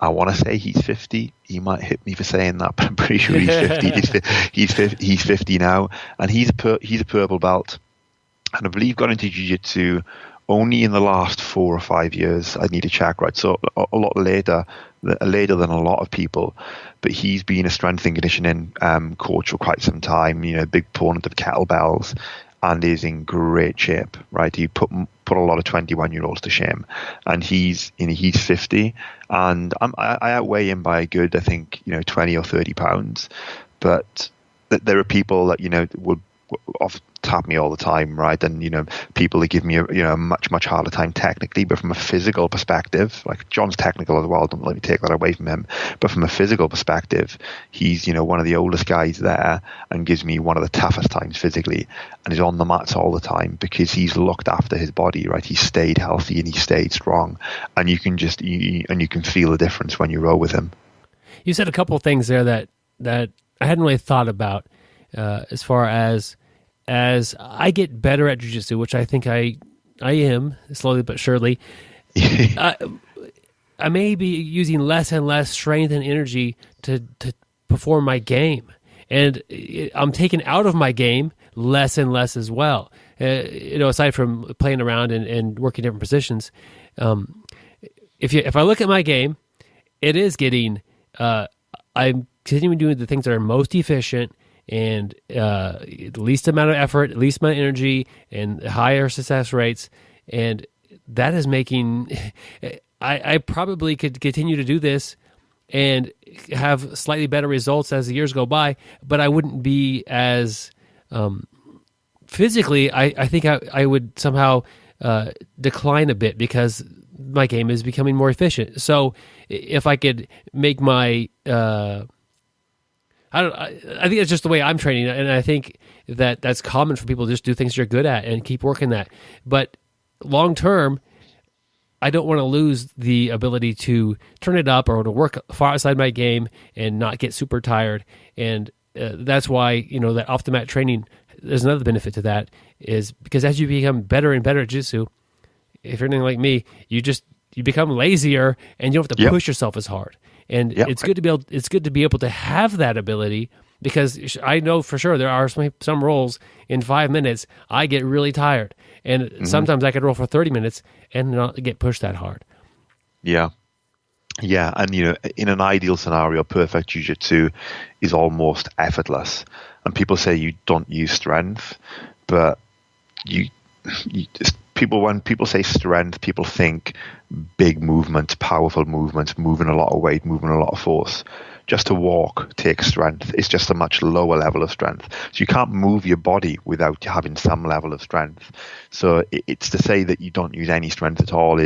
I want to say he's 50. He might hit me for saying that, but I'm pretty sure he's 50. He's 50 now, and he's a purple belt. And I believe got into jiu-jitsu only in the last 4 or 5 years. I need to check, right? So a lot later than a lot of people. But he's been a strength and conditioning coach for quite some time. Big proponent of kettlebells, and is in great shape, right? He put a lot of 21-year-olds to shame, and he's 50, and I outweigh him by a good, I think, 20 or 30 pounds. But there are people that would tap me all the time, right? And people that give me a much harder time technically, but from a physical perspective, like John's technical as well, don't let me take that away from him, but from a physical perspective, he's one of the oldest guys there and gives me one of the toughest times physically, and is on the mats all the time because he's looked after his body, right? He's stayed healthy and he stayed strong, and you can feel the difference when you roll with him.
You said a couple of things there that I hadn't really thought about, as far as I get better at jiu-jitsu, which I think I am, slowly but surely, I may be using less and less strength and energy to perform my game. And I'm taken out of my game less and less as well. Aside from playing around and working different positions, if I look at my game, it is getting, I'm continuing doing the things that are most efficient and the least amount of effort, least amount of energy, and higher success rates. And that is making, I probably could continue to do this and have slightly better results as the years go by, but I wouldn't be as, physically, I think I would somehow decline a bit because my game is becoming more efficient. So if I could make my, I think it's just the way I'm training, and I think that's common for people to just do things you're good at and keep working that. But long term, I don't want to lose the ability to turn it up or to work far outside my game and not get super tired. And that's why, that off the mat training, there's another benefit to that, is because as you become better and better at jiu-jitsu, if you're anything like me, you become lazier and you don't have to push yourself as hard. And it's good to be able to have that ability, because I know for sure there are some rolls in 5 minutes I get really tired, and sometimes I could roll for 30 minutes and not get pushed that hard. Yeah,
and in an ideal scenario, perfect jiu-jitsu is almost effortless. And people say you don't use strength, but you just, when people say strength, people think big movements, powerful movements, moving a lot of weight, moving a lot of force. Just to walk takes strength. It's just a much lower level of strength. So you can't move your body without having some level of strength. So it's to say that you don't use any strength at all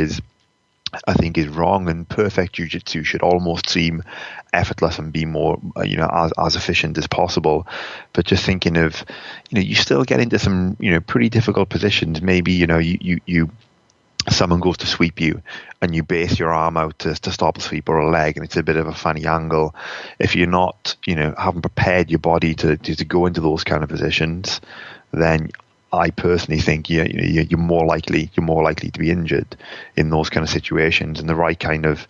I think is wrong, and perfect jiu-jitsu should almost seem effortless and be more, as efficient as possible. But just thinking of, you still get into some, pretty difficult positions. Maybe, you someone goes to sweep you and you base your arm out to stop a sweep, or a leg, and it's a bit of a funny angle. If you're not, haven't prepared your body to go into those kind of positions, then I personally think you're more likely to be injured in those kind of situations. And the right kind of,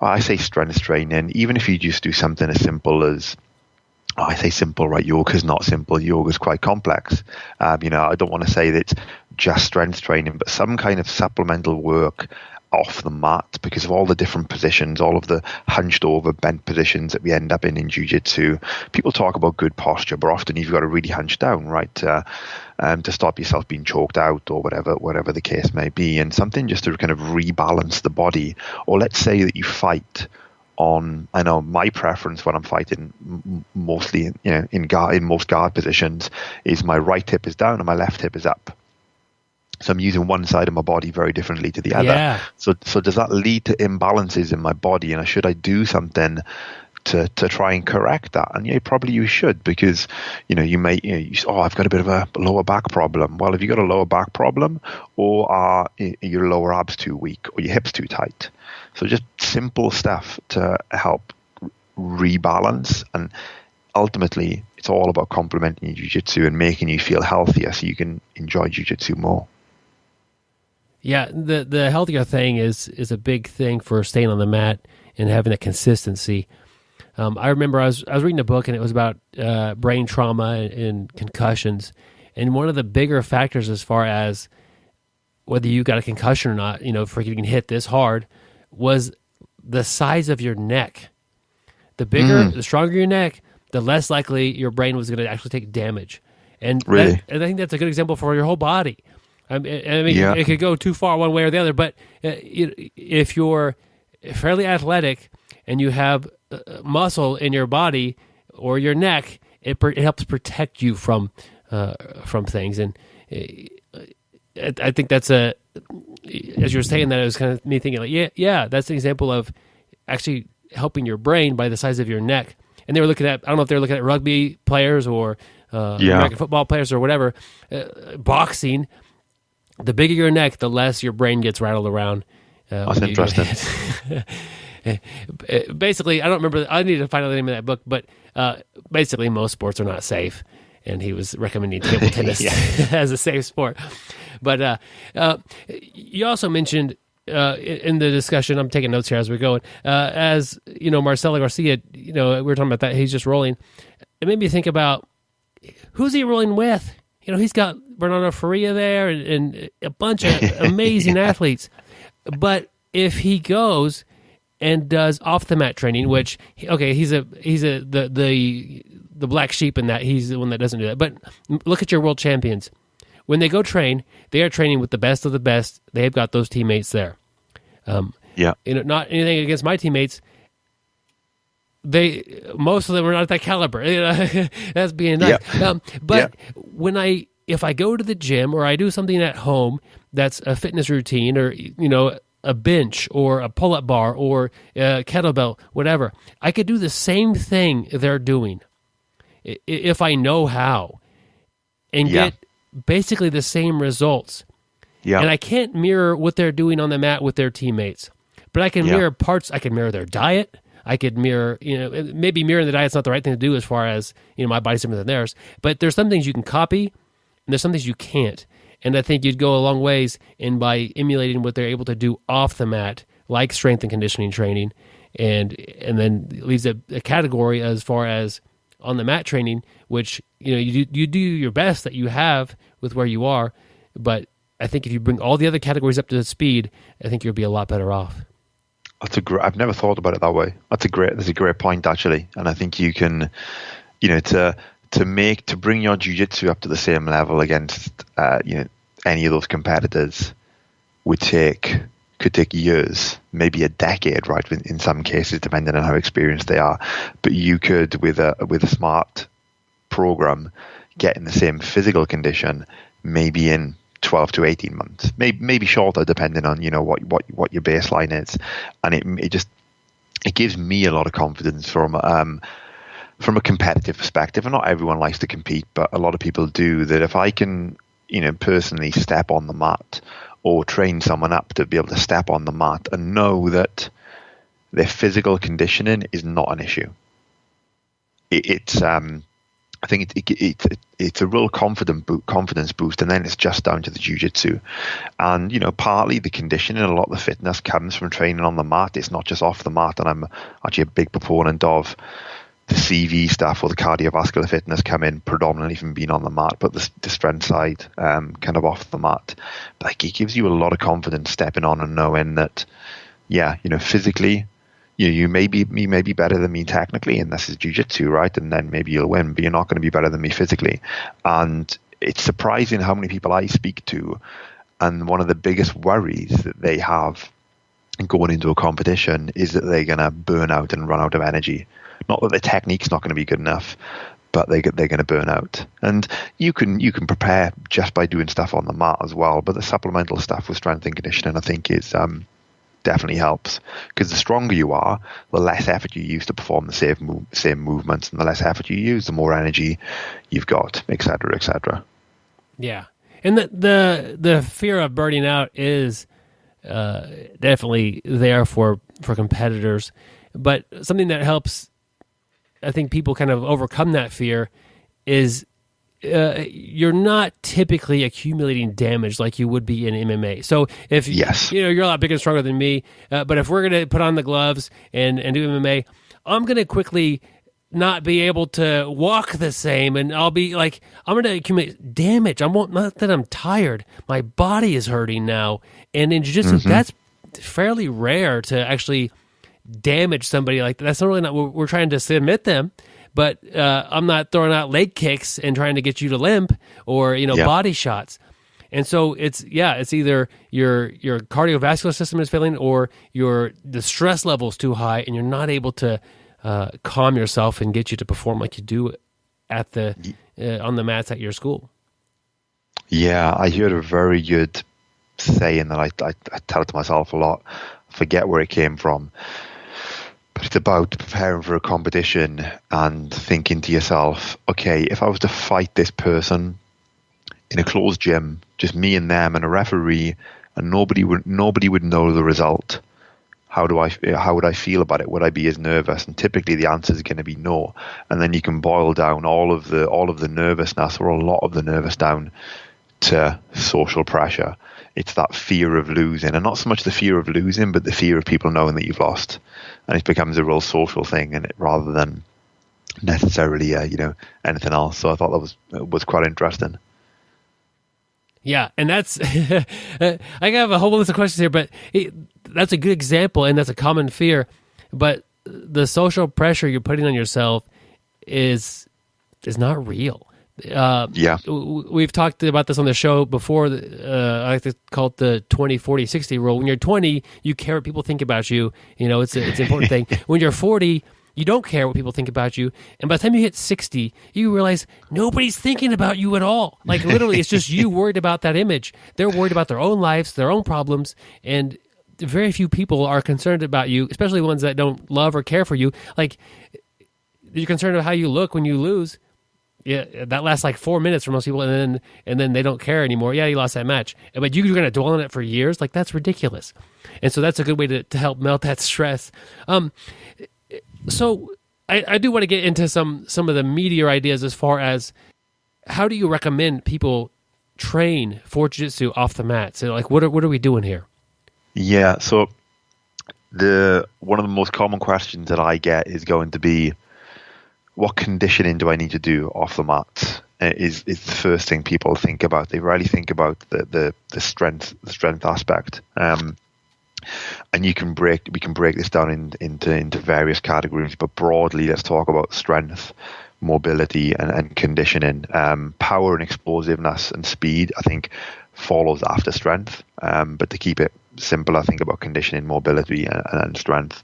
I say strength training, even if you just do something as simple as, I say simple, right? Yoga's not simple. Yoga's quite complex. I don't want to say that it's just strength training, but some kind of supplemental work off the mat, because of all the different positions, all of the hunched over, bent positions that we end up in jiu-jitsu. People talk about good posture, but often you've got to really hunch down, right, to stop yourself being choked out, or whatever the case may be. And something just to kind of rebalance the body. Or let's say that you fight on, I know my preference when I'm fighting mostly, in most guard positions, is my right hip is down and my left hip is up. So I'm using one side of my body very differently to the other. Yeah. So does that lead to imbalances in my body? And should I do something to try and correct that. And probably you should, because you may I've got a bit of a lower back problem. Well, have you got a lower back problem, or are your lower abs too weak, or your hips too tight? So just simple stuff to help rebalance, and ultimately it's all about complementing your jiu-jitsu and making you feel healthier so you can enjoy jiu-jitsu more.
Yeah, the healthier thing is a big thing for staying on the mat and having that consistency. I remember I was reading a book, and it was about brain trauma and concussions. And one of the bigger factors as far as whether you got a concussion or not, for getting hit this hard, was the size of your neck. The bigger, the stronger your neck, the less likely your brain was going to actually take damage. And
really?
And I think that's a good example for your whole body. I mean, it could go too far one way or the other, but if you're fairly athletic and you have muscle in your body or your neck, it helps protect you from things. And I think that's as you were saying that, it was kind of me thinking like, yeah, that's an example of actually helping your brain by the size of your neck. And they were looking at, I don't know if they were looking at rugby players or American football players or whatever, boxing. The bigger your neck, the less your brain gets rattled around.
That's interesting.
Basically, I don't remember. I need to find out the name of that book, but basically most sports are not safe, and he was recommending table tennis as a safe sport. But you also mentioned in the discussion, I'm taking notes here as we're going, as Marcelo Garcia, we were talking about that, he's just rolling. It made me think about, who's he rolling with? He's got Bernardo Faria there and a bunch of amazing athletes. But if he goes and does off the mat training, which he's the black sheep in that, he's the one that doesn't do that. But look at your world champions. When they go train, they are training with the best of the best. They've got those teammates there. Not anything against my teammates. Most of them are not at that caliber. That's being nice. If I go to the gym or I do something at home that's a fitness routine, or a bench or a pull-up bar or a kettlebell, whatever, I could do the same thing they're doing if I know how, and get basically the same results. Yeah. And I can't mirror what they're doing on the mat with their teammates, but I can mirror parts. I can mirror their diet. I could mirror, maybe mirroring the diet's not the right thing to do as far as, my body's different than theirs, but there's some things you can copy and there's some things you can't. And I think you'd go a long ways in by emulating what they're able to do off the mat, like strength and conditioning training, and then leaves a category as far as on the mat training, which you do your best that you have with where you are, but I think if you bring all the other categories up to the speed, I think you'll be a lot better off.
I've never thought about it that way. That's a great point, actually, and I think you can, to bring your jiu-jitsu up to the same level against any of those competitors could take years, maybe a decade, right? In some cases, depending on how experienced they are. But you could, with a smart program, get in the same physical condition, maybe in 12 to 18 months, maybe shorter, depending on what your baseline is. And it gives me a lot of confidence from a competitive perspective. And not everyone likes to compete, but a lot of people do. That if I can personally step on the mat or train someone up to be able to step on the mat and know that their physical conditioning is not an issue, I think it's a real confidence boost, and then it's just down to the jiu-jitsu. And partly the conditioning, a lot of the fitness comes from training on the mat. It's not just off the mat, and I'm actually a big proponent of the CV stuff or the cardiovascular fitness come in predominantly from being on the mat, but the strength side kind of off the mat. Like, it gives you a lot of confidence stepping on and knowing that, physically, you may be better than me technically, and this is jiu-jitsu, right? And then maybe you'll win, but you're not going to be better than me physically. And it's surprising how many people I speak to, and one of the biggest worries that they have going into a competition is that they're going to burn out and run out of energy. Not that their technique's not going to be good enough, but they're going to burn out. And you can prepare just by doing stuff on the mat as well. But the supplemental stuff with strength and conditioning, I think, is definitely helps, because the stronger you are, the less effort you use to perform the same movements, and the less effort you use, the more energy you've got, etc., etc.
Yeah, and the fear of burning out is definitely there for competitors, but something that helps, I think, people kind of overcome that fear is you're not typically accumulating damage like you would be in MMA. So if you're a lot bigger and stronger than me, but if we're going to put on the gloves and do MMA, I'm going to quickly not be able to walk the same, and I'll be like, I'm going to accumulate damage. Not that I'm tired. My body is hurting now. And in jiu-jitsu, that's fairly rare to actually damage somebody like that. That's not really not we're trying to submit them, but I'm not throwing out leg kicks and trying to get you to limp or body shots. And so it's either your cardiovascular system is failing or the stress level is too high, and you're not able to calm yourself and get you to perform like you do at the on the mats at your school.
Yeah, I heard a very good saying that I tell it to myself a lot. Forget where it came from, but it's about preparing for a competition and thinking to yourself, okay, if I was to fight this person in a closed gym, just me and them and a referee, and nobody would know the result, how would I feel about it? Would I be as nervous? And typically the answer is going to be no. And then you can boil down all of the nervousness, or a lot of the nervous, down to social pressure. It's that fear of losing, and not so much the fear of losing, but the fear of people knowing that you've lost, and it becomes a real social thing, and rather than necessarily anything else. So I thought that was quite interesting.
Yeah, and that's I have a whole list of questions here, but that's a good example, and that's a common fear. But the social pressure you're putting on yourself is not real. We've talked about this on the show before. I like to call it the 20-40-60 rule. When you're 20, you care what people think about you. It's an important thing. When you're 40, you don't care what people think about you. And by the time you hit 60, you realize nobody's thinking about you at all. Like, literally, it's just you worried about that image. They're worried about their own lives, their own problems, and very few people are concerned about you, especially ones that don't love or care for you. Like, you're concerned about how you look when you lose. Yeah, that lasts like 4 minutes for most people, and then they don't care anymore. Yeah, you lost that match, but you're going to dwell on it for years. Like, that's ridiculous. And so that's a good way to help melt that stress. So I do want to get into some of the meatier ideas as far as how do you recommend people train for jiu-jitsu off the mat? So, like, what are we doing here? Yeah,
so one of the most common questions that I get is going to be, what conditioning do I need to do off the mat? Is the first thing people think about. They rarely think about the strength aspect. And we can break this down into various categories, but broadly, let's talk about strength, mobility, and conditioning. Power and explosiveness and speed, I think, follows after strength. But to keep it simple, I think about conditioning, mobility, and strength.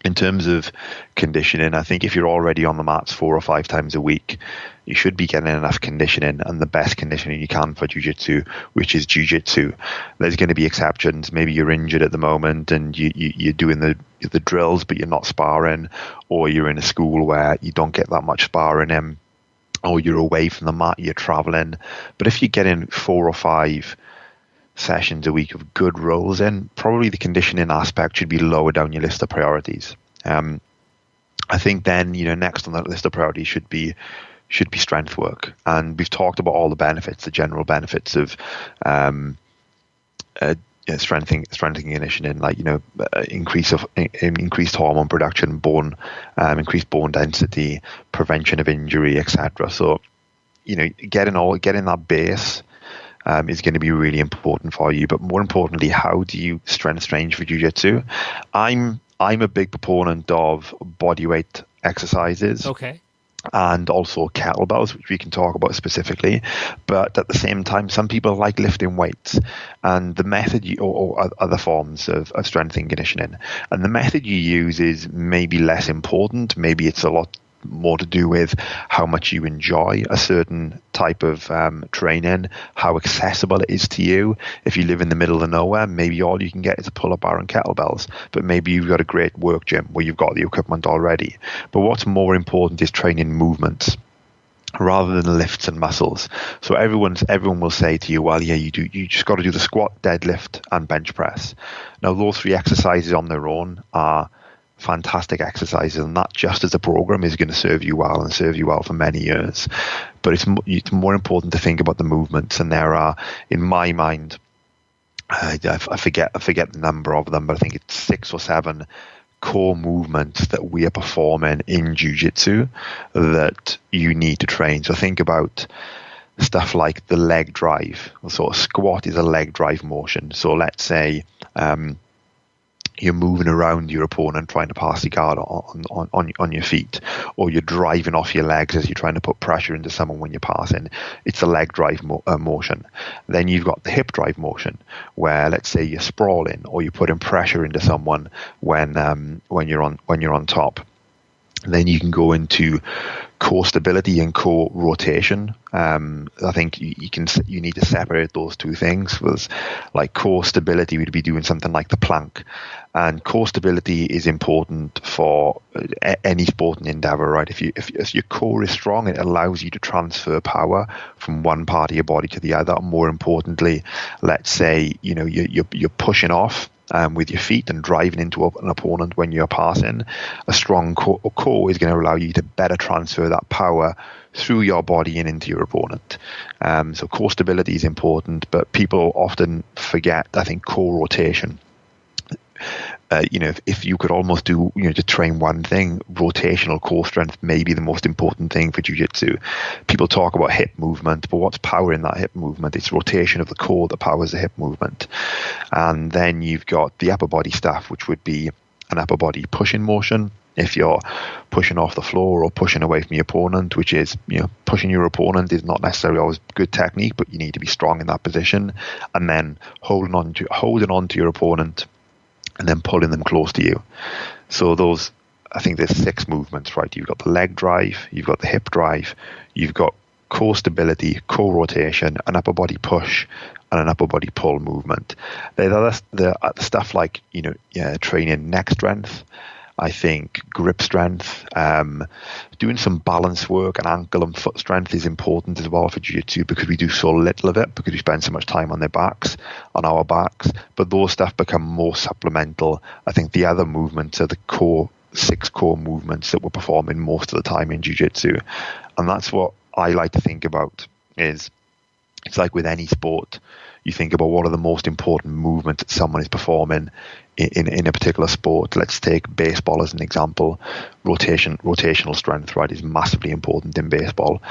In terms of conditioning, I think if you're already on the mats 4 or 5 times a week, you should be getting enough conditioning, and the best conditioning you can for jiu-jitsu, which is jiu-jitsu. There's going to be exceptions. Maybe you're injured at the moment and you're doing the drills, but you're not sparring, or you're in a school where you don't get that much sparring in, or you're away from the mat, you're traveling. But if you get in 4 or 5 sessions a week of good rolls in, probably the conditioning aspect should be lower down your list of priorities. I think then, next on that list of priorities should be strength work. And we've talked about all the benefits, the general benefits of strengthening conditioning, like increased hormone production, increased bone density, prevention of injury, etc. So getting that base is going to be really important for you. But more importantly, how do you strength train for jiu-jitsu? I'm a big proponent of bodyweight exercises.
Okay.
And also kettlebells, which we can talk about specifically. But at the same time, some people like lifting weights, and the method or other forms of strength and conditioning. And the method you use is maybe less important. Maybe it's a lot more to do with how much you enjoy a certain type of training, how accessible it is to you. If you live in the middle of nowhere, maybe all you can get is a pull-up bar and kettlebells, but maybe you've got a great work gym where you've got the equipment already. But what's more important is training movements rather than lifts and muscles. So everyone will say to you, well, yeah, you just got to do the squat, deadlift, and bench press. Now, those 3 exercises on their own are fantastic exercises, and that just as a program is going to serve you well and serve you well for many years. But it's more important to think about the movements, and there are, in my mind, I forget the number of them, but I think it's 6 or 7 core movements that we are performing in jiu-jitsu that you need to train. So think about stuff like the leg drive. So a squat is a leg drive motion. So let's say you're moving around your opponent trying to pass the guard on your feet, or you're driving off your legs as you're trying to put pressure into someone when you're passing. It's a leg drive motion. Then you've got the hip drive motion, where let's say you're sprawling or you're putting pressure into someone when you're on top. Then you can go into core stability and core rotation. I think you need to separate those 2 things. Was like core stability would be doing something like the plank, and core stability is important for any sporting endeavor, right? If your core is strong, it allows you to transfer power from one part of your body to the other. More importantly, let's say you're pushing off with your feet and driving into an opponent when you're passing. A strong core is going to allow you to better transfer that power through your body and into your opponent. So core stability is important, but people often forget, I think, core rotation. If you could almost do, to train one thing, rotational core strength may be the most important thing for jiu-jitsu. People talk about hip movement, but what's power in that hip movement? It's rotation of the core that powers the hip movement. And then you've got the upper body stuff, which would be an upper body pushing motion. If you're pushing off the floor or pushing away from your opponent, which is, pushing your opponent is not necessarily always good technique, but you need to be strong in that position. And then holding on to your opponent and then pulling them close to you. So I think there's 6 movements, right? You've got the leg drive, you've got the hip drive, you've got core stability, core rotation, an upper body push, and an upper body pull movement. There's the stuff like, training neck strength, I think grip strength, doing some balance work and ankle and foot strength is important as well for jiu-jitsu, because we do so little of it because we spend so much time on our backs. But those stuff become more supplemental. I think the other movements are the 6 core movements that we're performing most of the time in jiu-jitsu. And that's what I like to think about. It's like with any sport, you think about what are the most important movements that someone is performing in a particular sport. Let's take baseball as an example. Rotational strength, right, is massively important in baseball.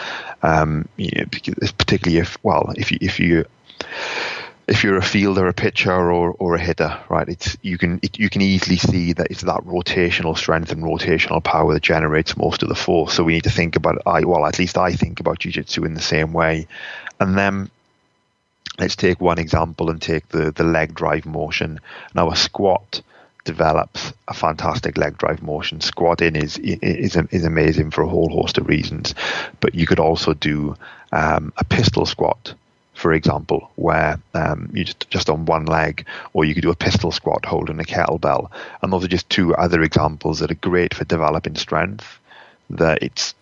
Particularly if you're a fielder, a pitcher, or a hitter, right? You can easily see that it's that rotational strength and rotational power that generates most of the force. So we need to think about at least I think about jiu-jitsu in the same way. And then let's take one example and take the leg drive motion. Now, a squat develops a fantastic leg drive motion. Squatting is amazing for a whole host of reasons, but you could also do a pistol squat, for example, where you just on one leg, or you could do a pistol squat holding a kettlebell. And those are just 2 other examples that are great for developing strength. That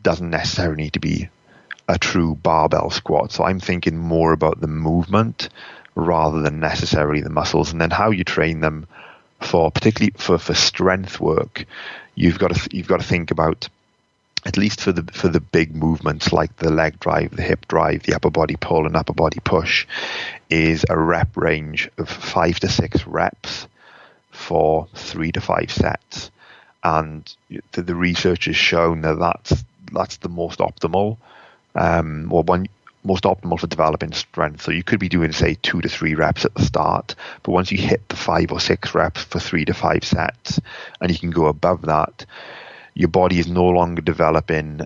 doesn't necessarily need to be a true barbell squat. So I'm thinking more about the movement rather than necessarily the muscles, and then how you train them particularly for strength work. You've got to think about, at least for the big movements like the leg drive, the hip drive, the upper body pull and upper body push, is a rep range of 5 to 6 reps for 3 to 5 sets. And the research has shown that's the most optimal. Most optimal for developing strength. So you could be doing, say, 2 to 3 reps at the start, but once you hit the 5 or 6 reps for 3 to 5 sets, and you can go above that, your body is no longer developing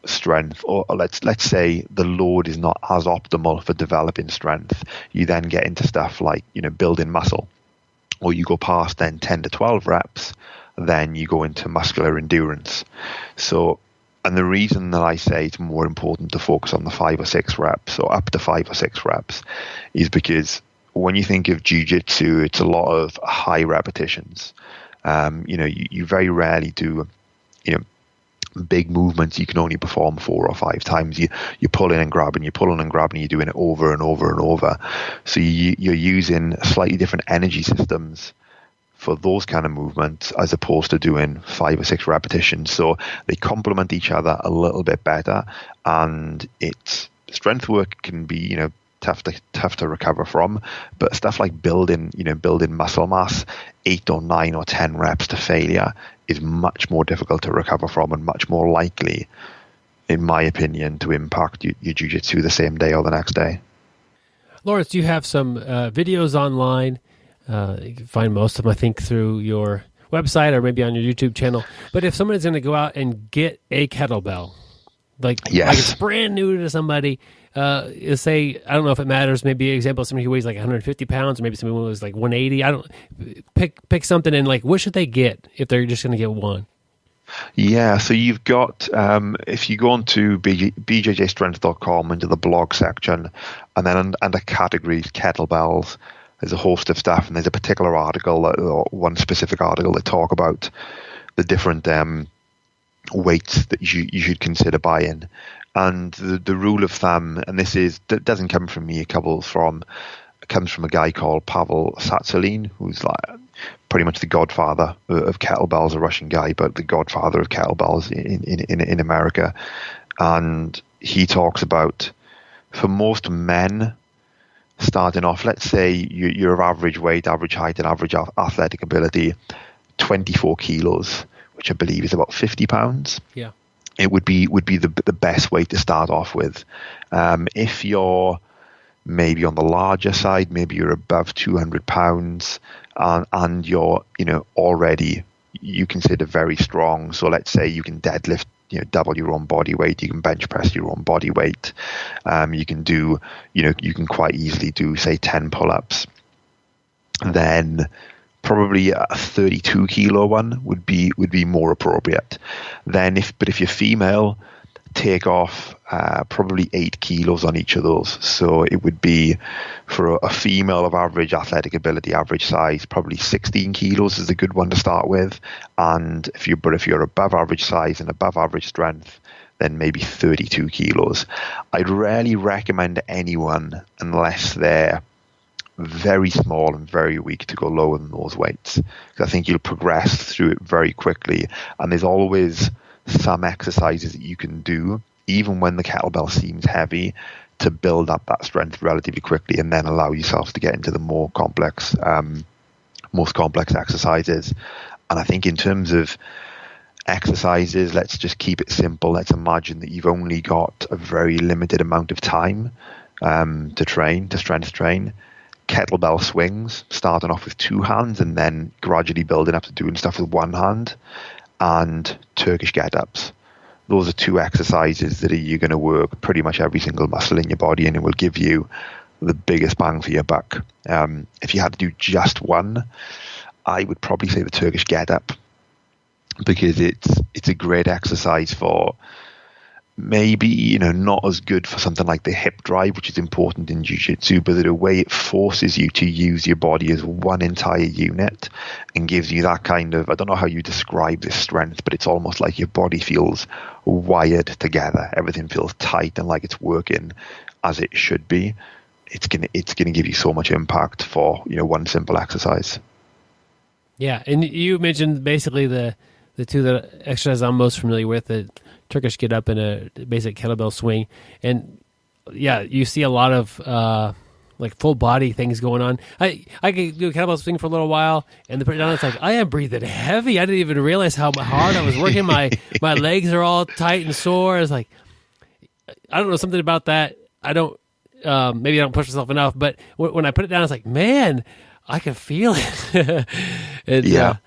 strength, or let's say the load is not as optimal for developing strength. You then get into stuff like building muscle, or you go past then 10 to 12 reps, then you go into muscular endurance. So, and the reason that I say it's more important to focus on the 5 or 6 reps, or up to 5 or 6 reps, is because when you think of jiu-jitsu, it's a lot of high repetitions. You very rarely do, big movements you can only perform 4 or 5 times. You pull in and grab, and you pull in and grab, and you're doing it over and over and over. So you're using slightly different energy systems for those kind of movements as opposed to doing 5 or 6 repetitions. So they complement each other a little bit better, and it's strength work can be, tough to recover from, but stuff like building muscle mass, 8 or 9 or 10 reps to failure is much more difficult to recover from, and much more likely, in my opinion, to impact your jiu-jitsu the same day or the next day.
Laurence, you have some videos online. You can find most of them, I think, through your website or maybe on your YouTube channel. But if someone is going to go out and get a kettlebell, like it's brand new to somebody, say, I don't know if it matters, maybe an example of somebody who weighs like 150 pounds, or maybe somebody who weighs like 180. I don't pick something, and like, what should they get if they're just going to get one?
Yeah, so you've got, if you go onto BJJstrength.com into the blog section, and then under categories, kettlebells, there's a host of stuff, and there's a particular article, or one specific article that talk about the different weights that you should consider buying. And the rule of thumb, and that doesn't come from me, it comes from a guy called Pavel Tsatsouline, who's like pretty much the godfather of kettlebells, a Russian guy, but the godfather of kettlebells in America. And he talks about, for most men starting off, let's say you're of average weight, average height, and average athletic ability, 24 kilos, which I believe is about 50 pounds.
Yeah.
It would be the best way to start off with. If you're maybe on the larger side, maybe you're above 200 pounds, and you're already, you consider very strong. So let's say you can deadlift double your own body weight. You can bench press your own body weight. You can do you can quite easily do, say, 10 pull-ups. Then probably a 32 kilo one would be more appropriate. Then if you're female, take off probably 8 kilos on each of those. So it would be, for a female of average athletic ability, average size, probably 16 kilos is a good one to start with. And if you're above average size and above average strength, then maybe 32 kilos. I'd rarely recommend anyone, unless they're very small and very weak, to go lower than those weights, because I think you'll progress through it very quickly. And there's always some exercises that you can do, even when the kettlebell seems heavy, to build up that strength relatively quickly, and then allow yourself to get into the more complex, most complex exercises. And I think in terms of exercises, let's just keep it simple. Let's imagine that you've only got a very limited amount of time to strength train. Kettlebell swings, starting off with 2 hands and then gradually building up to doing stuff with 1 hand, and Turkish get-ups. Those are 2 exercises that you're going to work pretty much every single muscle in your body, and it will give you the biggest bang for your buck. If you had to do just one, I would probably say the Turkish get-up, because it's a great exercise for, maybe not as good for something like the hip drive, which is important in jiu-jitsu, but in a way it forces you to use your body as one entire unit, and gives you that kind of, I don't know how you describe this strength, but it's almost like your body feels wired together. Everything feels tight and like it's working as it should be. It's gonna give you so much impact for one simple exercise.
Yeah, and you mentioned basically the 2 that exercise I'm most familiar with, the Turkish get up and a basic kettlebell swing. And yeah, you see a lot of like full body things going on. I could do a kettlebell swing for a little while, and then put it down, it's like, I am breathing heavy. I didn't even realize how hard I was working. My legs are all tight and sore. It's like, I don't know, something about that. I don't, maybe I don't push myself enough, but when I put it down, it's like, man, I can feel it.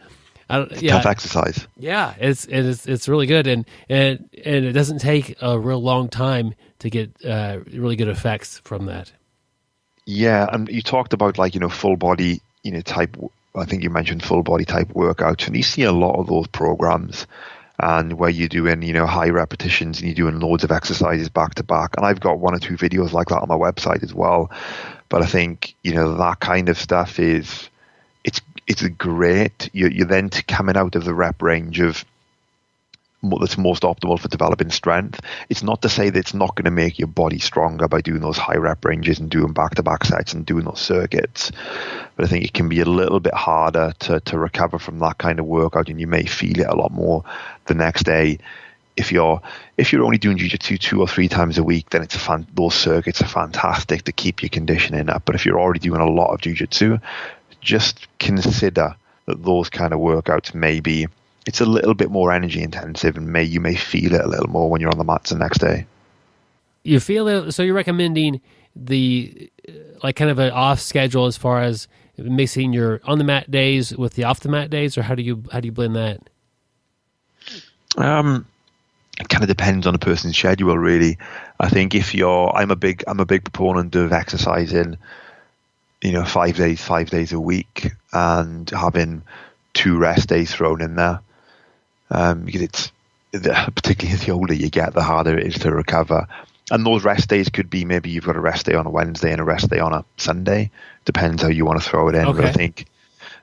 Tough exercise.
Yeah, it's really good, and it doesn't take a real long time to get really good effects from that.
Yeah, and you talked about full body type I think you mentioned full body type workouts, and you see a lot of those programs, and where you're doing, high repetitions and you're doing loads of exercises back to back. And I've got 1 or 2 videos like that on my website as well. But I think, that kind of stuff it's great. You're then coming out of the rep range of that's most optimal for developing strength. It's not to say that it's not going to make your body stronger by doing those high rep ranges and doing back-to-back sets and doing those circuits, but I think it can be a little bit harder to recover from that kind of workout, and you may feel it a lot more the next day. If you're only doing jiu-jitsu 2 or 3 times a week, then those circuits are fantastic to keep your conditioning up. But if you're already doing a lot of jiu-jitsu, just consider that those kind of workouts maybe it's a little bit more energy intensive, and you may feel it a little more when you're on the mats the next day.
You feel it, so you're recommending the kind of an off schedule as far as mixing your on the mat days with the off the mat days, or how do you blend that?
It kind of depends on a person's schedule, really. I think I'm a big proponent of exercising, 5 days a week, and having 2 rest days thrown in there. Because particularly the older you get, the harder it is to recover. And those rest days could be maybe you've got a rest day on a Wednesday and a rest day on a Sunday. Depends how you want to throw it in. Okay. But I think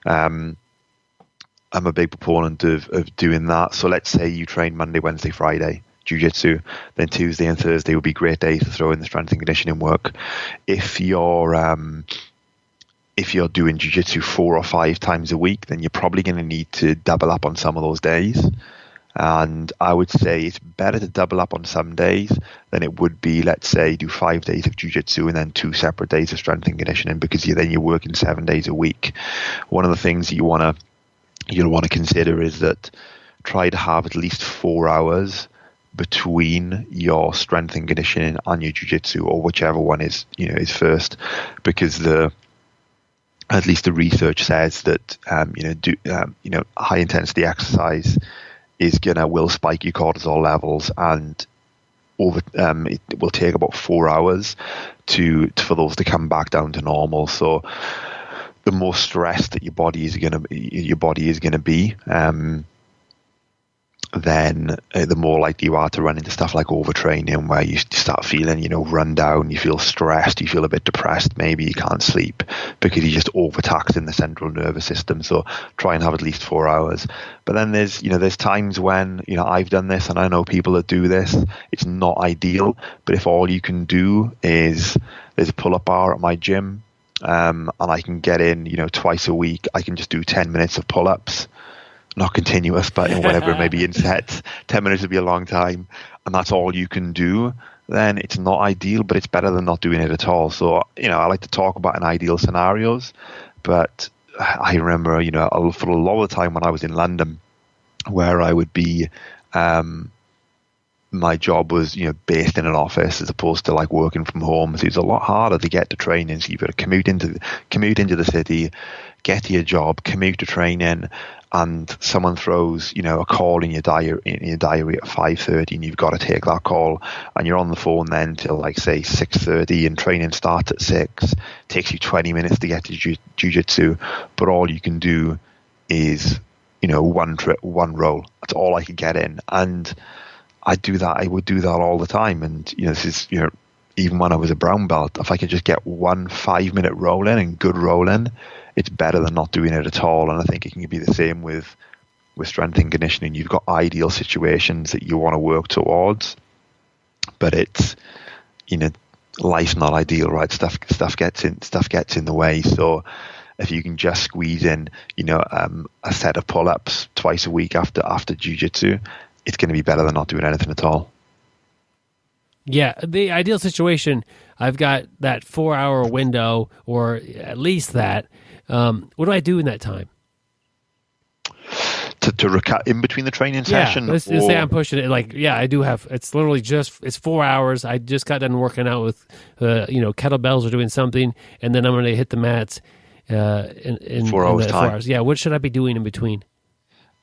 I'm a big proponent of doing that. So let's say you train Monday, Wednesday, Friday, jiu-jitsu, then Tuesday and Thursday would be great days to throw in the strength and conditioning work. If you're doing jiu-jitsu 4 or 5 times a week, then you're probably going to need to double up on some of those days. And I would say it's better to double up on some days than it would be, let's say, do 5 days of jiu-jitsu and then 2 separate days of strength and conditioning, because you're working 7 days a week. One of the things that you'll want to consider is that try to have at least 4 hours between your strength and conditioning and your jiu-jitsu, or whichever one is first, because at least the research says that high intensity exercise will spike your cortisol levels, and it will take about 4 hours for those to come back down to normal. So the more stressed that your body is going to be, then the more likely you are to run into stuff like overtraining, where you start feeling, run down, you feel stressed, you feel a bit depressed, maybe you can't sleep because you're just overtaxing the central nervous system. So try and have at least 4 hours. But then there's times when, I've done this and I know people that do this. It's not ideal, but if all you can do is there's a pull-up bar at my gym, and I can get in, twice a week, I can just do 10 minutes of pull-ups. Not continuous, but whatever, maybe in sets. 10 minutes would be a long time, and that's all you can do. Then it's not ideal, but it's better than not doing it at all. So, I like to talk about in ideal scenarios, but I remember, for a lot of the time when I was in London, where I would be, my job was, based in an office as opposed to working from home. So it's a lot harder to get to training. So you've got to commute into the city, get to your job, commute to training, and someone throws, a call in your diary at 5:30, and you've got to take that call, and you're on the phone then till say 6:30, and training starts at 6. Takes you 20 minutes to get to jiu-jitsu, but all you can do is, one roll. That's all I could get in, and I would do that all the time. And this is even when I was a brown belt, if I could just get 1 5-minute roll in and good roll in, it's better than not doing it at all. And I think it can be the same with strength and conditioning. You've got ideal situations that you want to work towards, but it's life's not ideal, right? Stuff gets in the way. So if you can just squeeze in a set of pull-ups twice a week after jiu-jitsu, it's going to be better than not doing anything at all.
Yeah, the ideal situation, I've got that 4-hour window, or at least that. What do I do in that time?
To in between the training session?
Let's say I'm pushing it. I do have, it's literally it's 4 hours. I just got done working out with, kettlebells or doing something, and then I'm going to hit the mats in
4 hours time.
4 hours. Yeah, what should I be doing in between?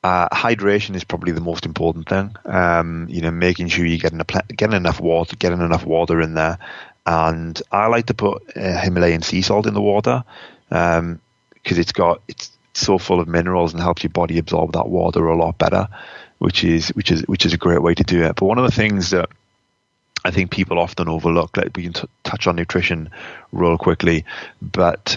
Hydration is probably the most important thing. Making sure you're getting enough water in there. And I like to put Himalayan sea salt in the water, because it's so full of minerals and helps your body absorb that water a lot better, which is a great way to do it. But one of the things that I think people often overlook, like we can touch on nutrition real quickly, but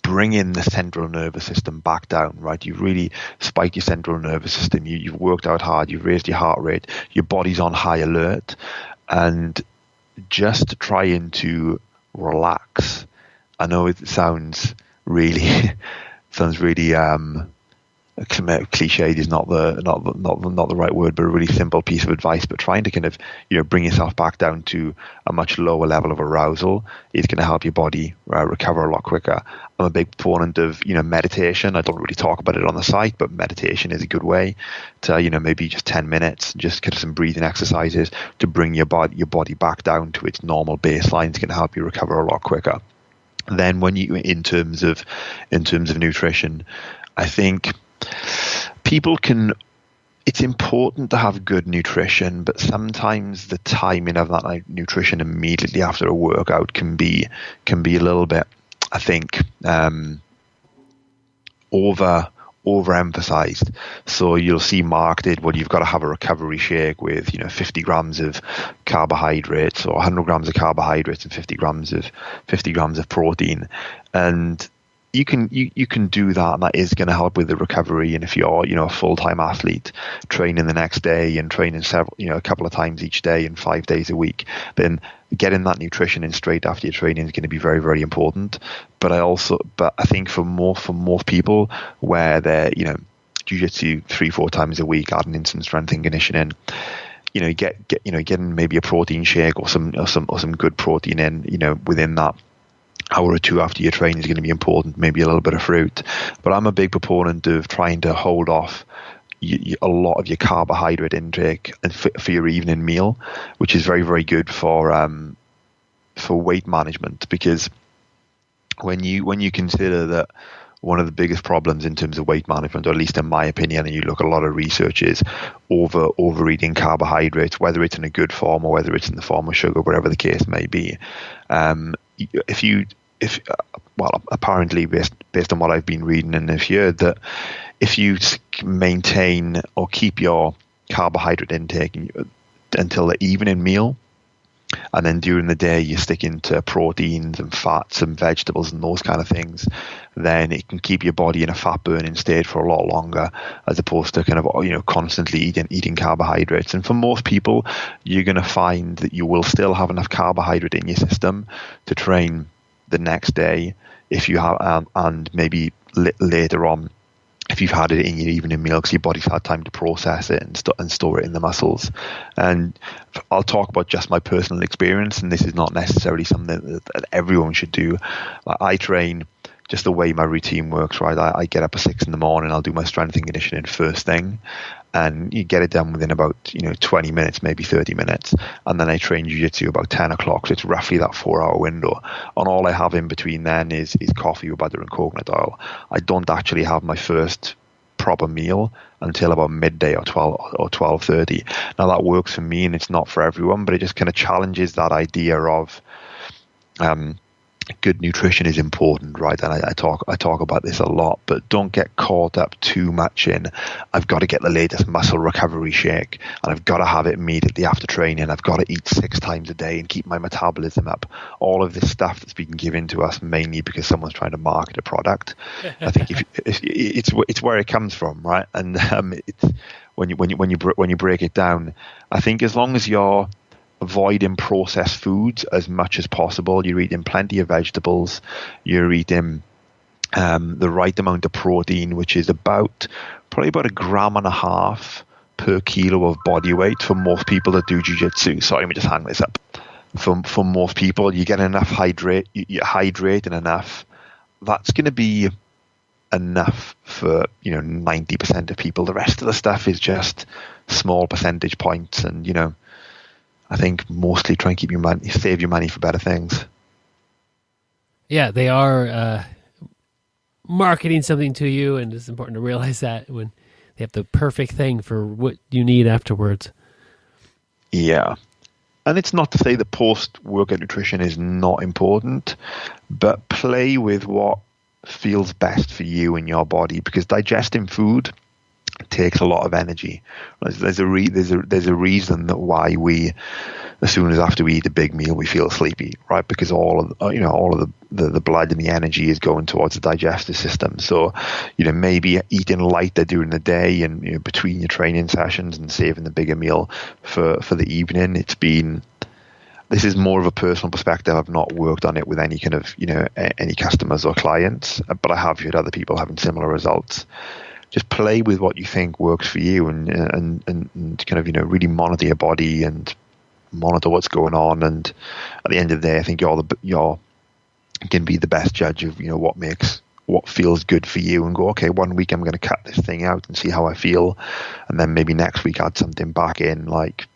bringing the central nervous system back down, right? You've really spiked your central nervous system. You've worked out hard. You've raised your heart rate. Your body's on high alert. And just trying to relax. I know it sounds really cliched is not the right word, but a really simple piece of advice. But trying to kind of bring yourself back down to a much lower level of arousal is going to help your body recover a lot quicker. I'm a big proponent of meditation. I don't really talk about it on the site, but meditation is a good way to maybe just 10 minutes, just kind of some breathing exercises to bring your body back down to its normal baseline. It's going to help you recover a lot quicker. Then when you in terms of nutrition, I think it's important to have good nutrition, but sometimes the timing of that nutrition immediately after a workout can be a little bit, I think, overemphasized. So you'll see marketed, well, you've got to have a recovery shake with 50 grams of carbohydrates, or 100 grams of carbohydrates and 50 grams of protein, and you can do that, and that is going to help with the recovery. And if you're a full-time athlete training the next day and training a couple of times each day and 5 days a week, then getting that nutrition in straight after your training is going to be very, very important. But I think for most people where they're jiu-jitsu 3-4 times a week, adding in some strength and conditioning, getting maybe a protein shake or some good protein in within that hour or two after your training is going to be important. Maybe a little bit of fruit. But I'm a big proponent of trying to hold off a lot of your carbohydrate intake and for your evening meal, which is very, very good for weight management, because when you consider that one of the biggest problems in terms of weight management, or at least in my opinion, and you look at a lot of research, is overeating carbohydrates, whether it's in a good form or whether it's in the form of sugar, whatever the case may be. Apparently based on what I've been reading and have heard, that if you maintain or keep your carbohydrate intake until the evening meal, and then during the day you stick into proteins and fats and vegetables and those kind of things, then it can keep your body in a fat burning state for a lot longer, as opposed to kind of constantly eating carbohydrates. And for most people, you're going to find that you will still have enough carbohydrate in your system to train the next day, if you have, and maybe later on, if you've had it in your evening meal, because your body's had time to process it and store it in the muscles. And I'll talk about just my personal experience, and this is not necessarily something that everyone should do. I train just the way my routine works, right? I get up at 6 a.m, I'll do my strength and conditioning first thing, and you get it done within about 20 minutes, maybe 30 minutes, and then I train jiu-jitsu about 10 o'clock, so it's roughly that 4-hour window, and all I have in between then is coffee with butter and coconut oil. I don't actually have my first proper meal until about midday or 12:30. Now that works for me, and it's not for everyone, but it just kind of challenges that idea of good nutrition is important, right? And I talk about this a lot, but don't get caught up too much in, I've got to get the latest muscle recovery shake, and I've got to have it immediately after training, I've got to eat 6 times a day and keep my metabolism up. All of this stuff that's been given to us mainly because someone's trying to market a product. I think it's where it comes from, right? And it's when you break it down, I think as long as you're avoiding processed foods as much as possible, you're eating plenty of vegetables, you're eating the right amount of protein, which is probably about 1.5 grams per kilo of body weight for most people that do jiu-jitsu. Sorry, let me just hang this up. For most people, you get enough you're hydrating enough. That's going to be enough for 90% of people. The rest of the stuff is just small percentage points, and I think mostly try and keep save your money for better things.
Yeah, they are marketing something to you, and it's important to realize that when they have the perfect thing for what you need afterwards.
Yeah. And it's not to say that post-workout nutrition is not important, but play with what feels best for you and your body, because digesting food takes a lot of energy. There's a reason that why we, as soon as after we eat a big meal, we feel sleepy, right? Because all of the blood and the energy is going towards the digestive system. So, maybe eating lighter during the day and between your training sessions and saving the bigger meal for the evening. This is more of a personal perspective. I've not worked on it with any kind of any customers or clients, but I have heard other people having similar results. Just play with what you think works for you, and kind of really monitor your body and monitor what's going on. And at the end of the day, I think you're can be the best judge of what feels good for you, and go, okay, 1 week I'm going to cut this thing out and see how I feel, and then maybe next week add something back in, like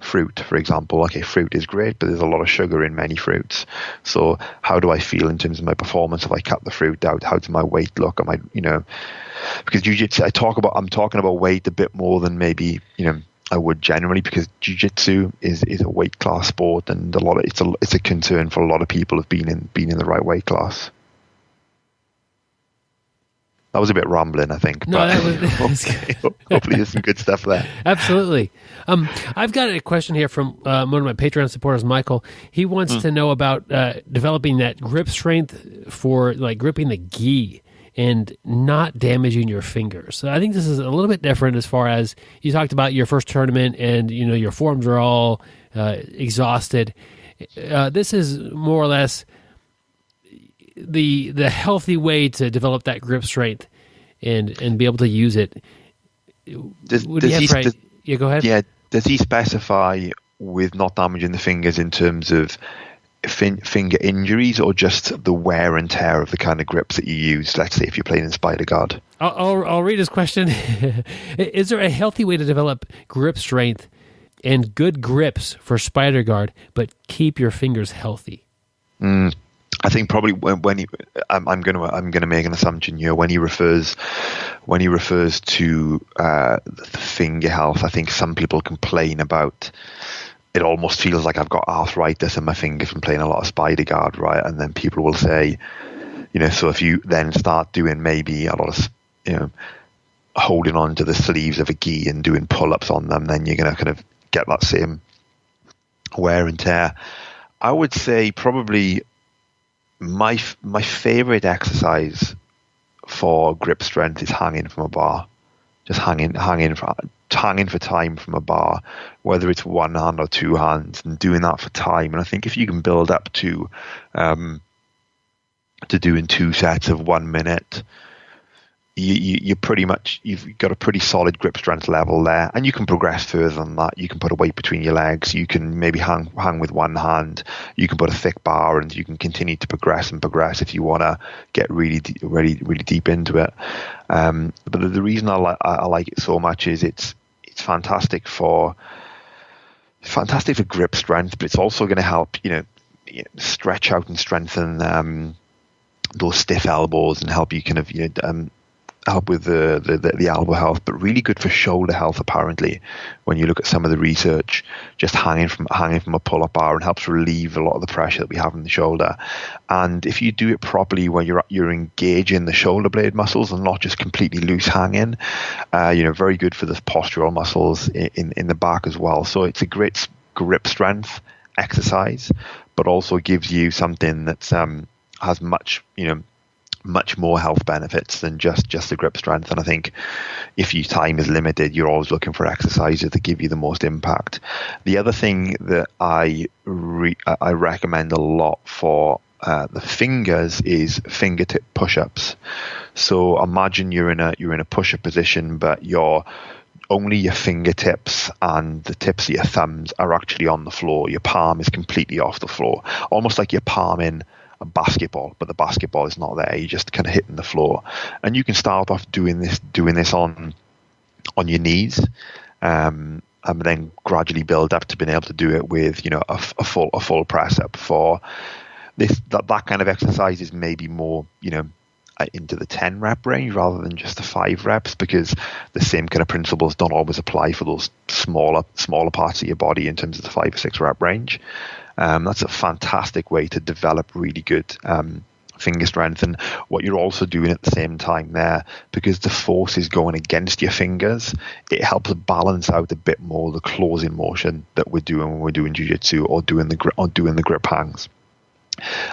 fruit, for example. Okay, fruit is great, but there's a lot of sugar in many fruits. So how do I feel in terms of my performance if I cut the fruit out? How does my weight look? Am I, because jiu-jitsu, I'm talking about weight a bit more than maybe, I would generally, because jiu-jitsu is a weight class sport, and it's a concern for a lot of people of being in the right weight class. That was a bit rambling, I think.
No,
but
that was
hopefully there's some good stuff there.
Absolutely. I've got a question here from one of my Patreon supporters, Michael. He wants to know about developing that grip strength for like gripping the gi and not damaging your fingers. So I think this is a little bit different as far as you talked about your first tournament and your forms are all exhausted. This is more or less the healthy way to develop that grip strength and be able to use it.
Go ahead.
Yeah.
Does he specify with not damaging the fingers in terms of finger injuries, or just the wear and tear of the kind of grips that you use? Let's say if you're playing in Spider Guard.
I'll read his question. Is there a healthy way to develop grip strength and good grips for Spider Guard, but keep your fingers healthy?
I think probably when I'm going to make an assumption here. When he refers to the finger health, I think some people complain about. It almost feels like I've got arthritis in my fingers from playing a lot of Spider Guard, right? And then people will say, so if you then start doing maybe a lot of, holding on to the sleeves of a gi and doing pull-ups on them, then you're going to kind of get that same wear and tear. I would say probably my favorite exercise for grip strength is hanging from a bar. Just hanging for time from a bar, whether it's one hand or two hands, and doing that for time. And I think if you can build up to doing 2 sets of 1 minute, you're pretty much, you've got a pretty solid grip strength level there, and you can progress further than that. You can put a weight between your legs, you can maybe hang with one hand, you can put a thick bar, and you can continue to progress if you want to get really deep into it. But the reason I like it so much is it's fantastic for grip strength, but it's also going to help stretch out and strengthen those stiff elbows, and help you kind of help with the elbow health, but really good for shoulder health. Apparently, when you look at some of the research, just hanging from a pull-up bar, and helps relieve a lot of the pressure that we have in the shoulder. And if you do it properly, where you're engaging the shoulder blade muscles and not just completely loose hanging, very good for the postural muscles in the back as well. So it's a great grip strength exercise, but also gives you something that's has much more health benefits than just the grip strength. And I think if your time is limited, you're always looking for exercises that give you the most impact. The other thing that I recommend a lot for the fingers is fingertip push-ups. So imagine you're in a push-up position, but only your fingertips and the tips of your thumbs are actually on the floor. Your palm is completely off the floor, almost like you're palming a basketball, but the basketball is not there. You're just kind of hitting the floor, and you can start off doing this on your knees, and then gradually build up to being able to do it with a full press up. For that kind of exercise is maybe more into the 10 rep range rather than just the 5 reps, because the same kind of principles don't always apply for those smaller parts of your body in terms of the 5 or 6 rep range. That's a fantastic way to develop really good finger strength. And what you're also doing at the same time there, because the force is going against your fingers, it helps balance out a bit more the closing motion that we're doing when we're doing jiu-jitsu or doing the grip hangs.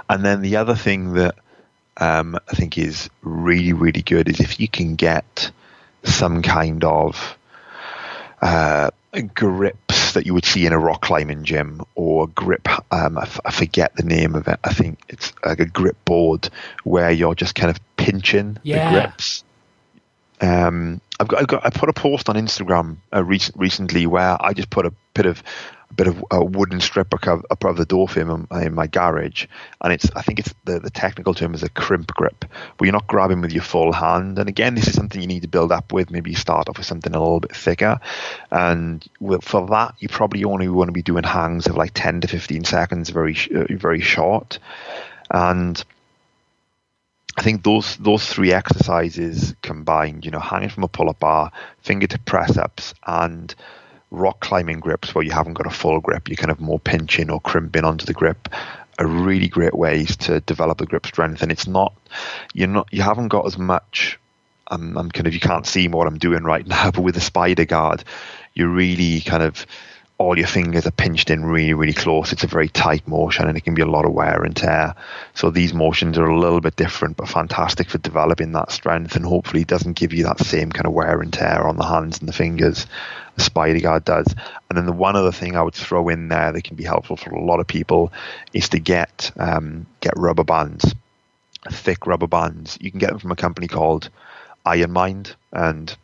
And then the other thing that I think is really, really good is if you can get some kind of grips that you would see in a rock climbing gym, or a grip, I forget the name of it. I think it's like a grip board where you're just kind of pinching the grips. I put a post on Instagram recently where I just put a bit of a wooden strip above the door frame in my garage, and I think it's the technical term is a crimp grip, where you're not grabbing with your full hand. And again, this is something you need to build up with. Maybe you start off with something a little bit thicker, and for that you probably only want to be doing hangs of like 10 to 15 seconds, very short. And I think those three exercises combined, hanging from a pull-up bar, fingertip press-ups, and rock climbing grips where you haven't got a full grip, you're kind of more pinching or crimping onto the grip, are really great ways to develop the grip strength. And you haven't got as much. I'm kind of, you can't see what I'm doing right now, but with a spider guard, you're really kind of, all your fingers are pinched in really, really close. It's a very tight motion, and it can be a lot of wear and tear. So these motions are a little bit different, but fantastic for developing that strength, and hopefully it doesn't give you that same kind of wear and tear on the hands and the fingers the spider guard does. And then the one other thing I would throw in there that can be helpful for a lot of people is to get rubber bands, thick rubber bands. You can get them from a company called Iron Mind, and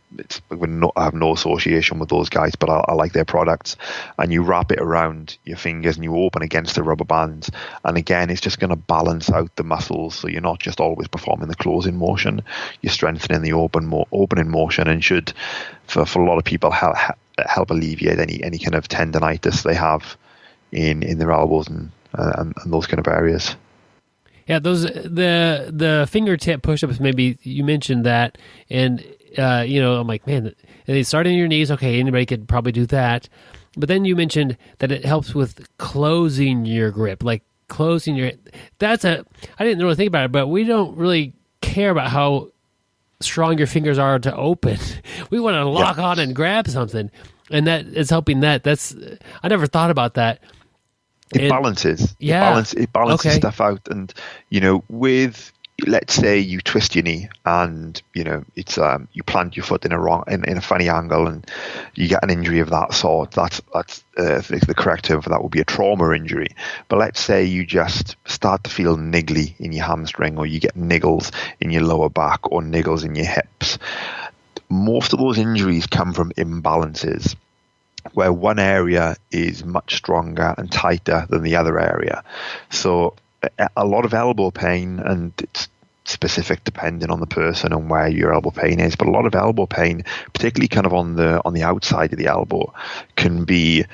I have no association with those guys, but I like their products. And you wrap it around your fingers and you open against the rubber bands, and again, it's just going to balance out the muscles, so you're not just always performing the closing motion, you're strengthening the opening motion, and should for a lot of people help alleviate any kind of tendonitis they have in their elbows and those kind of areas.
Yeah, those the fingertip push-ups, maybe you mentioned that, and I'm like, man, and they start in your knees. Okay, anybody could probably do that, but then you mentioned that it helps with closing your grip, like closing your. I didn't really think about it, but we don't really care about how strong your fingers are to open. We want to lock on and grab something, and that is helping that. I never thought about that.
It balances. Yeah. It balances stuff out. And, with, let's say you twist your knee and, it's you plant your foot in a funny angle and you get an injury of that sort. That's the correct term for that would be a trauma injury. But let's say you just start to feel niggly in your hamstring, or you get niggles in your lower back or niggles in your hips. Most of those injuries come from imbalances, where one area is much stronger and tighter than the other area. So a lot of elbow pain, and it's specific depending on the person and where your elbow pain is, but a lot of elbow pain, particularly kind of on the outside of the elbow, can be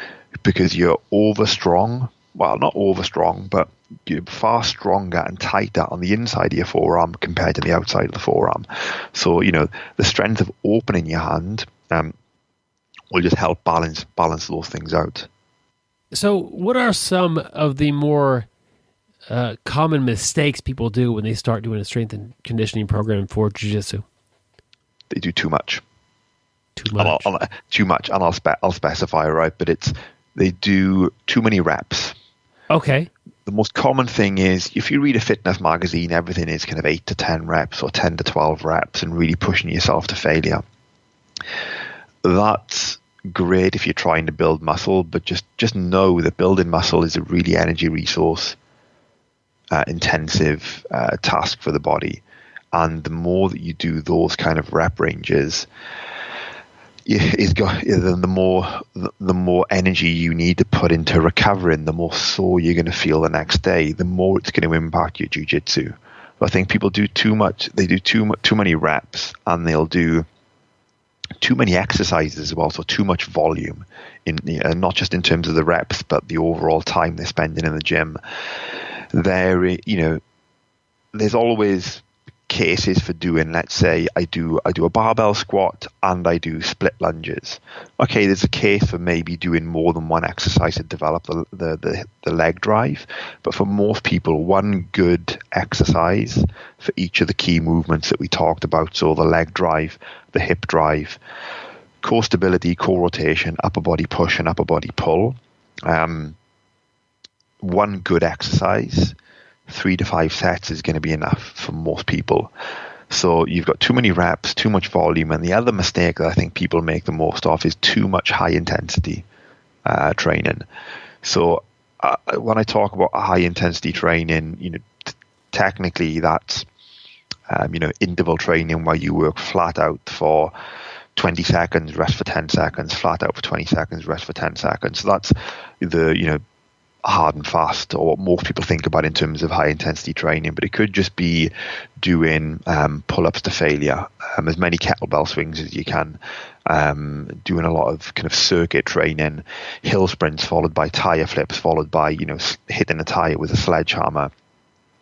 because you're overstrong. Well, not overstrong, but you're far stronger and tighter on the inside of your forearm compared to the outside of the forearm. So, the strength of opening your hand will just help balance those things out.
So what are some of the more common mistakes people do when they start doing a strength and conditioning program for jiu-jitsu?
They do too much.
Too much?
Too much, and I'll specify, right? But they do too many reps.
Okay.
The most common thing is, if you read a fitness magazine, everything is kind of 8 to 10 reps or 10 to 12 reps and really pushing yourself to failure. That's great if you're trying to build muscle, but just know that building muscle is a really energy resource intensive task for the body. And the more that you do those kind of rep ranges, the more energy you need to put into recovering, the more sore you're going to feel the next day, the more it's going to impact your jiu-jitsu. I think people do too much. They do too many reps, and they'll do too many exercises as well, so too much volume, not just in terms of the reps, but the overall time they're spending in the gym. There's always cases for doing, let's say I do a barbell squat and I do split lunges. Okay, there's a case for maybe doing more than one exercise to develop the leg drive. But for most people, one good exercise for each of the key movements that we talked about, so the leg drive, the hip drive, core stability, core rotation, upper body push and upper body pull, one good exercise, 3 to 5 sets is going to be enough for most people. So you've got too many reps, too much volume, and the other mistake that I think people make the most of is too much high intensity training. So when I talk about high intensity training, technically that's interval training where you work flat out for 20 seconds, rest for 10 seconds, flat out for 20 seconds, rest for 10 seconds. So that's the hard and fast, or what most people think about in terms of high intensity training. But it could just be doing pull-ups to failure, as many kettlebell swings as you can, doing a lot of kind of circuit training, hill sprints followed by tire flips, followed by hitting a tire with a sledgehammer.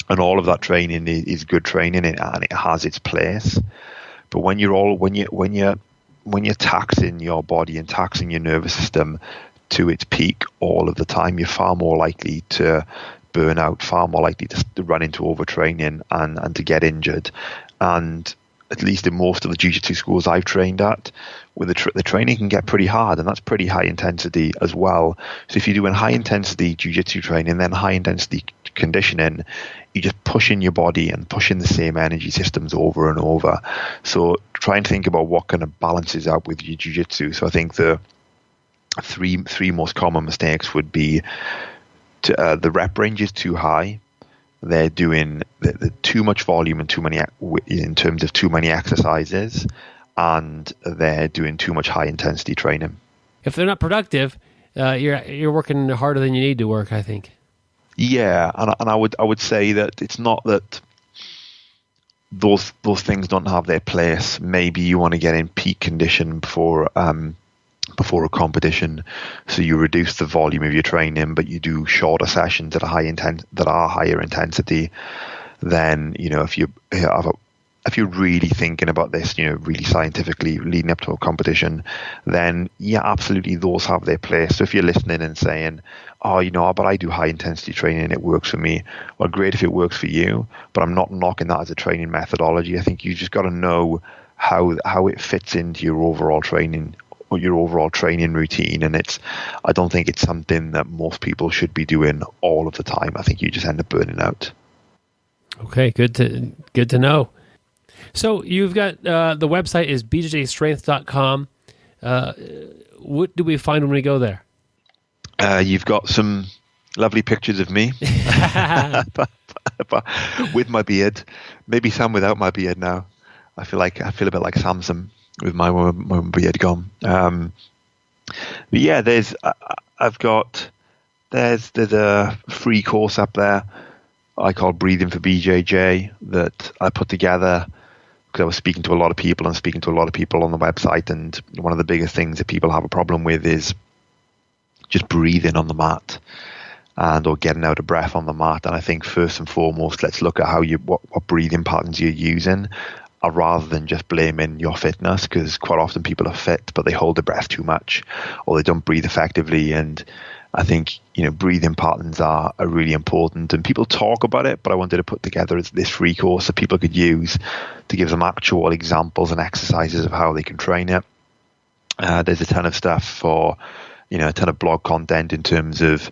And all of that training is good training, and it has its place. But when you're taxing your body and taxing your nervous system to its peak all of the time, you're far more likely to burn out, far more likely to run into overtraining and to get injured. And at least in most of the jiu-jitsu schools I've trained at, with the training can get pretty hard, and that's pretty high intensity as well. So if you're doing high intensity jiu-jitsu training, then high intensity conditioning, you're just pushing your body and pushing the same energy systems over and over. So try and think about what kind of balances out with your jiu-jitsu. So I think the three most common mistakes would be the rep range is too high. They're doing the too much volume and too many in terms of too many exercises, and they're doing too much high intensity training.
If they're not productive, you're working harder than you need to work, I think.
Yeah, and I would say that it's not that those things don't have their place. Maybe you want to get in peak condition before a competition, so you reduce the volume of your training, but you do shorter sessions that are higher intensity. Then if you're really thinking about this, really scientifically leading up to a competition, then yeah, absolutely, those have their place. So if you're listening and saying, but I do high intensity training and it works for me, well, great if it works for you, but I'm not knocking that as a training methodology. I think you just got to know how it fits into your overall training or your overall training routine. And I don't think it's something that most people should be doing all of the time. I think you just end up burning out. Okay, good to know. So you've got the website is bjjstrength.com. What do we find when we go there? You've got some lovely pictures of me with my beard, maybe some without my beard now. I feel a bit like Samson with my beard gone. But yeah, there's a free course up there I call Breathing for BJJ that I put together because I was speaking to a lot of people on the website, and one of the biggest things that people have a problem with is just breathing on the mat or getting out of breath on the mat. And I think first and foremost, let's look at what breathing patterns you're using, rather than just blaming your fitness, because quite often people are fit but they hold their breath too much or they don't breathe effectively. And I think breathing patterns are really important, and people talk about it, but I wanted to put together this free course that people could use to give them actual examples and exercises of how they can train it. There's a ton of stuff for a ton of blog content in terms of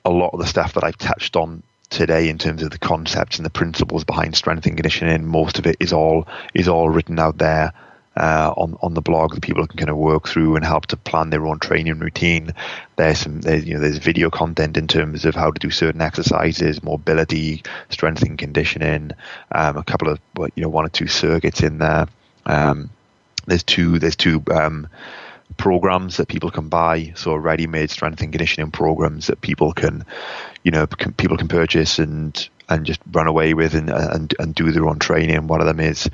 a lot of the stuff that I've touched on today in terms of the concepts and the principles behind strength and conditioning. Most of it is all written out there on the blog that people can kind of work through and help to plan their own training routine. There's video content in terms of how to do certain exercises, mobility, strength and conditioning, a couple of 1 or 2 circuits in there. There's two programs that people can buy, so ready-made strength and conditioning programs that people can purchase and just run away with and do their own training. One of them is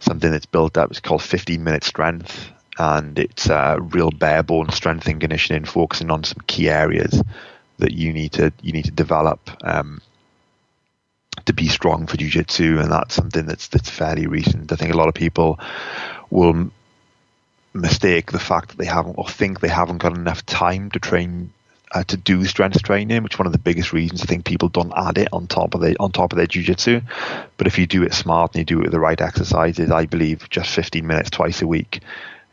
something that's built up. It's called 15-Minute Strength, and it's real bare bone strength and conditioning, focusing on some key areas that you need to develop to be strong for jiu-jitsu, and that's something that's fairly recent. I think a lot of people will mistake the fact that they haven't, or think they haven't got enough time to train, to do strength training, which is one of the biggest reasons I think people don't add it on top of their jiu-jitsu. But if you do it smart and you do it with the right exercises, I believe just 15 minutes twice a week,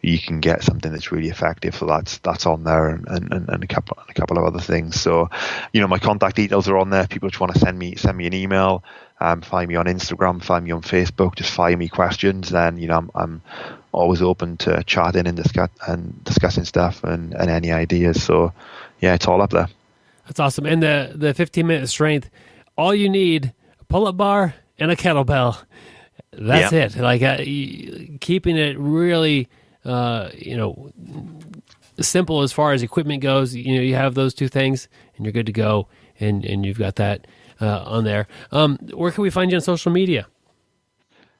you can get something that's really effective. So that's on there, and a couple of other things. So, my contact details are on there. If people just want to send me an email, find me on Instagram, find me on Facebook, just fire me questions. Then I'm always open to chatting and discussing stuff and any ideas. So yeah, it's all up there.
That's awesome. And the 15-minute strength, all you need, a pull-up bar and a kettlebell. That's it. Like keeping it really simple as far as equipment goes. You have those two things and you're good to go, and you've got that on there. Where can we find you on social media?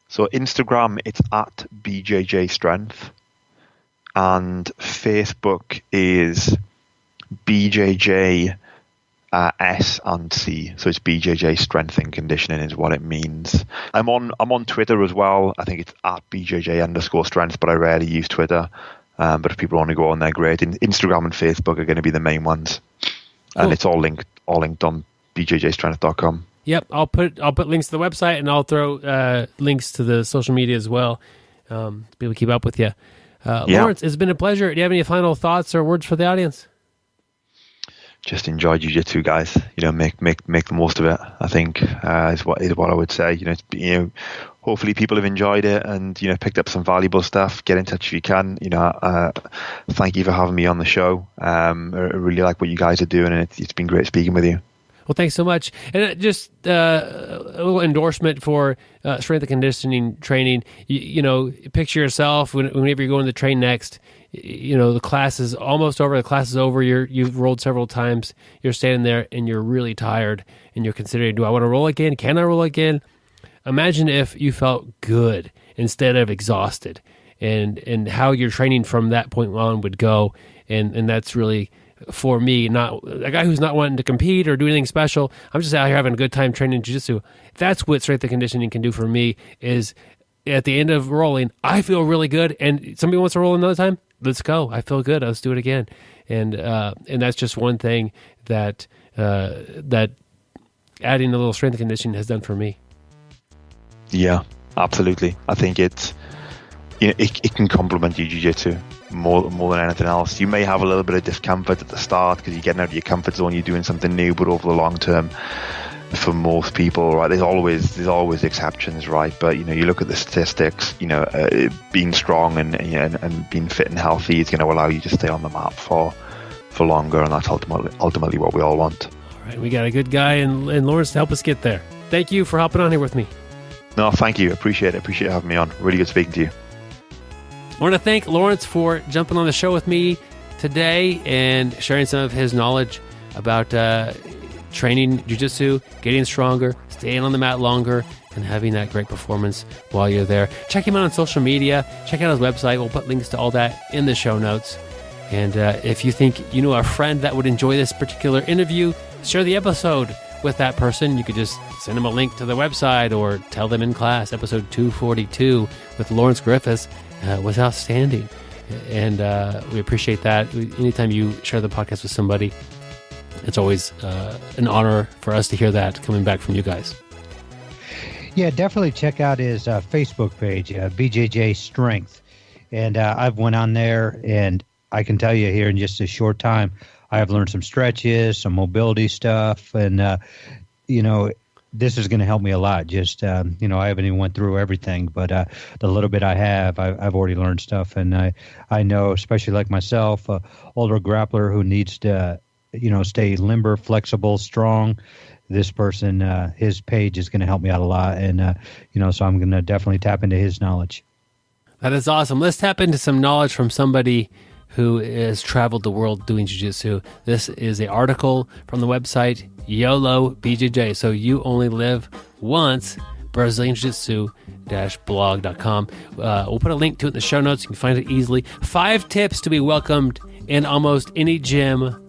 So Instagram, it's at BJJ Strength, and Facebook is BJJ S and C. So it's BJJ Strength and Conditioning is what it means. I'm on Twitter as well. I think it's at BJJ_strength, but I rarely use Twitter. But if people want to go on there, great. Instagram and Facebook are going to be the main ones, and cool. It's all linked on BJJstrength.com.
Yep, I'll put links to the website, and I'll throw links to the social media as well to be able to keep up with you. Laurence, it's been a pleasure. Do you have any final thoughts or words for the audience?
Just enjoy jiu-jitsu, guys. Make the most of it, I think, is what I would say. Hopefully people have enjoyed it and picked up some valuable stuff. Get in touch if you can. Thank you for having me on the show. I really like what you guys are doing, and it's been great speaking with you.
Well, thanks so much. And just a little endorsement for strength and conditioning training. Picture yourself whenever you're going to train next. The class is almost over. The class is over. You've rolled several times. You're standing there and you're really tired, and you're considering, do I want to roll again? Can I roll again? Imagine if you felt good instead of exhausted, and how your training from that point on would go. And that's really, for me, not a guy who's not wanting to compete or do anything special. I'm just out here having a good time training jiu-jitsu. That's what strength and conditioning can do for me, is at the end of rolling, I feel really good. And somebody wants to roll another time, let's go. I feel good. Let's do it again. And that's just one thing that adding a little strength and conditioning has done for me. Yeah,
absolutely. I think it can complement your jiu-jitsu more than anything else. You may have a little bit of discomfort at the start because you're getting out of your comfort zone, you're doing something new, but over the long term, for most people, right, there's always exceptions, right? But you look at the statistics. Being strong and being fit and healthy is going to allow you to stay on the mat for longer, and that's ultimately what we all want.
All right, we got a good guy in Laurence to help us get there. Thank you for hopping on here with me.
No, thank you. Appreciate it. Appreciate having me on. Really good speaking to you.
I want to thank Laurence for jumping on the show with me today and sharing some of his knowledge about training jiu-jitsu, getting stronger, staying on the mat longer, and having that great performance while you're there. Check him out on social media. Check out his website. We'll put links to all that in the show notes. And if you think you know a friend that would enjoy this particular interview, share the episode with that person. You could just send them a link to the website or tell them in class. Episode 242 with Laurence Griffiths was outstanding. And we appreciate that. Anytime you share the podcast with somebody, it's always an honor for us to hear that coming back from you guys.
Yeah, definitely check out his Facebook page, BJJ Strength. And I've went on there, and I can tell you here in just a short time, I have learned some stretches, some mobility stuff, and, this is going to help me a lot. Just, I haven't even went through everything, but the little bit I have, I've already learned stuff. And I know, especially like myself, older grappler who needs to, stay limber, flexible, strong. This person, his page is going to help me out a lot. And, so I'm going to definitely tap into his knowledge.
That is awesome. Let's tap into some knowledge from somebody who has traveled the world doing jiu-jitsu. This is an article from the website YOLO BJJ. So you only live once, BrazilianJiu-Jitsu-blog.com. We'll put a link to it in the show notes. You can find it easily. 5 tips to be welcomed in almost any gym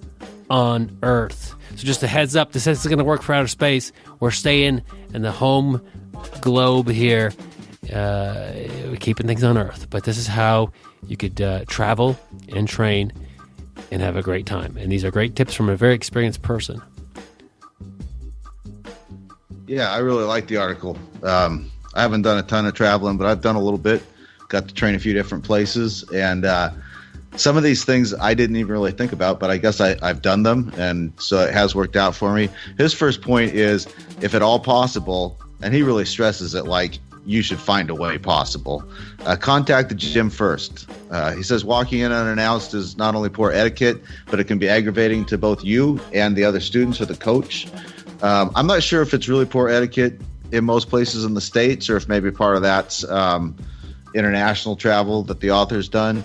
on earth. So just a heads up, this is going to work for outer space. We're staying in the home globe here, keeping things on Earth. But this is how you could travel and train and have a great time. And these are great tips from a very experienced person.
Yeah, I really like the article. I haven't done a ton of traveling, but I've done a little bit. Got to train a few different places. And some of these things I didn't even really think about, but I guess I've done them. And so it has worked out for me. His first point is, if at all possible, and he really stresses it like you should find a way possible, contact the gym first. He says walking in unannounced is not only poor etiquette, but it can be aggravating to both you and the other students or the coach. I'm not sure if it's really poor etiquette in most places in the States, or if maybe part of that's international travel that the author's done.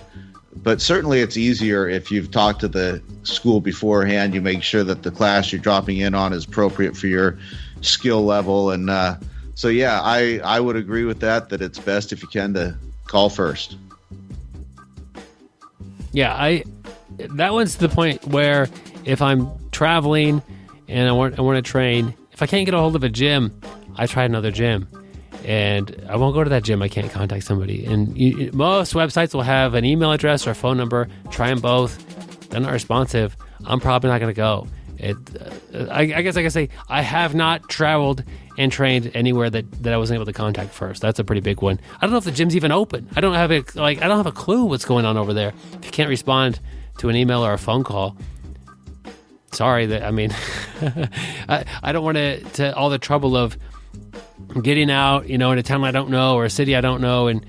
But certainly it's easier if you've talked to the school beforehand. You make sure that the class you're dropping in on is appropriate for your skill level. And so, yeah, I would agree with that it's best if you can to call first.
Yeah, that one's to the point where if I'm traveling and I want to train, if I can't get a hold of a gym, I try another gym. And I won't go to that gym. I can't contact somebody. And most websites will have an email address or a phone number. Try them both. They're not responsive. I'm probably not going to go. I guess I can say I have not traveled and trained anywhere that I wasn't able to contact first. That's a pretty big one. I don't know if the gym's even open. I don't have a clue what's going on over there. If you can't respond to an email or a phone call, sorry. I don't want to all the trouble of getting out, in a town I don't know or a city I don't know, and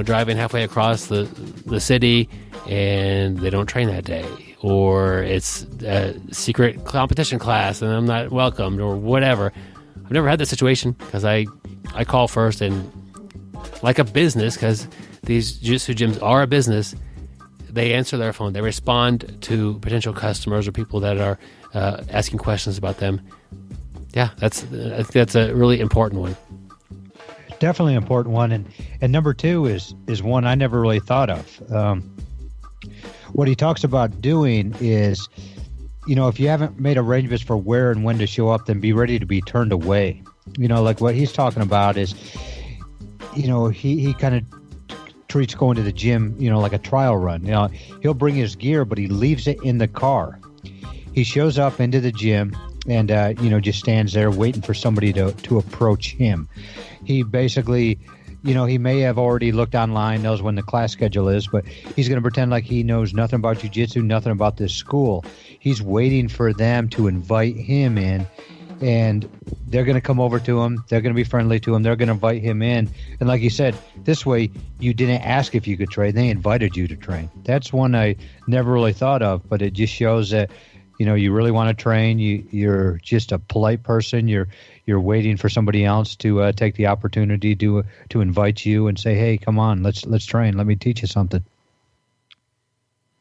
driving halfway across the city, and they don't train that day, or it's a secret competition class and I'm not welcomed or whatever. I've never had that situation because I call first, and like a business, because these jiu-jitsu gyms are a business, they answer their phone. They respond to potential customers or people that are asking questions about them. Yeah, that's a really important one.
Definitely an important one. And number two is one I never really thought of. What he talks about doing is, if you haven't made arrangements for where and when to show up, then be ready to be turned away. Like what he's talking about is, he kind of treats going to the gym, like a trial run. He'll bring his gear, but he leaves it in the car. He shows up into the gym and, just stands there waiting for somebody to approach him. He basically, he may have already looked online, knows when the class schedule is, but he's going to pretend like he knows nothing about jiu-jitsu, nothing about this school. He's waiting for them to invite him in, and they're going to come over to him. They're going to be friendly to him. They're going to invite him in. And like you said, this way you didn't ask if you could train. They invited you to train. That's one I never really thought of, but it just shows that you really want to train. You're just a polite person. You're waiting for somebody else to take the opportunity to invite you and say, "Hey, come on, let's train. Let me teach you something."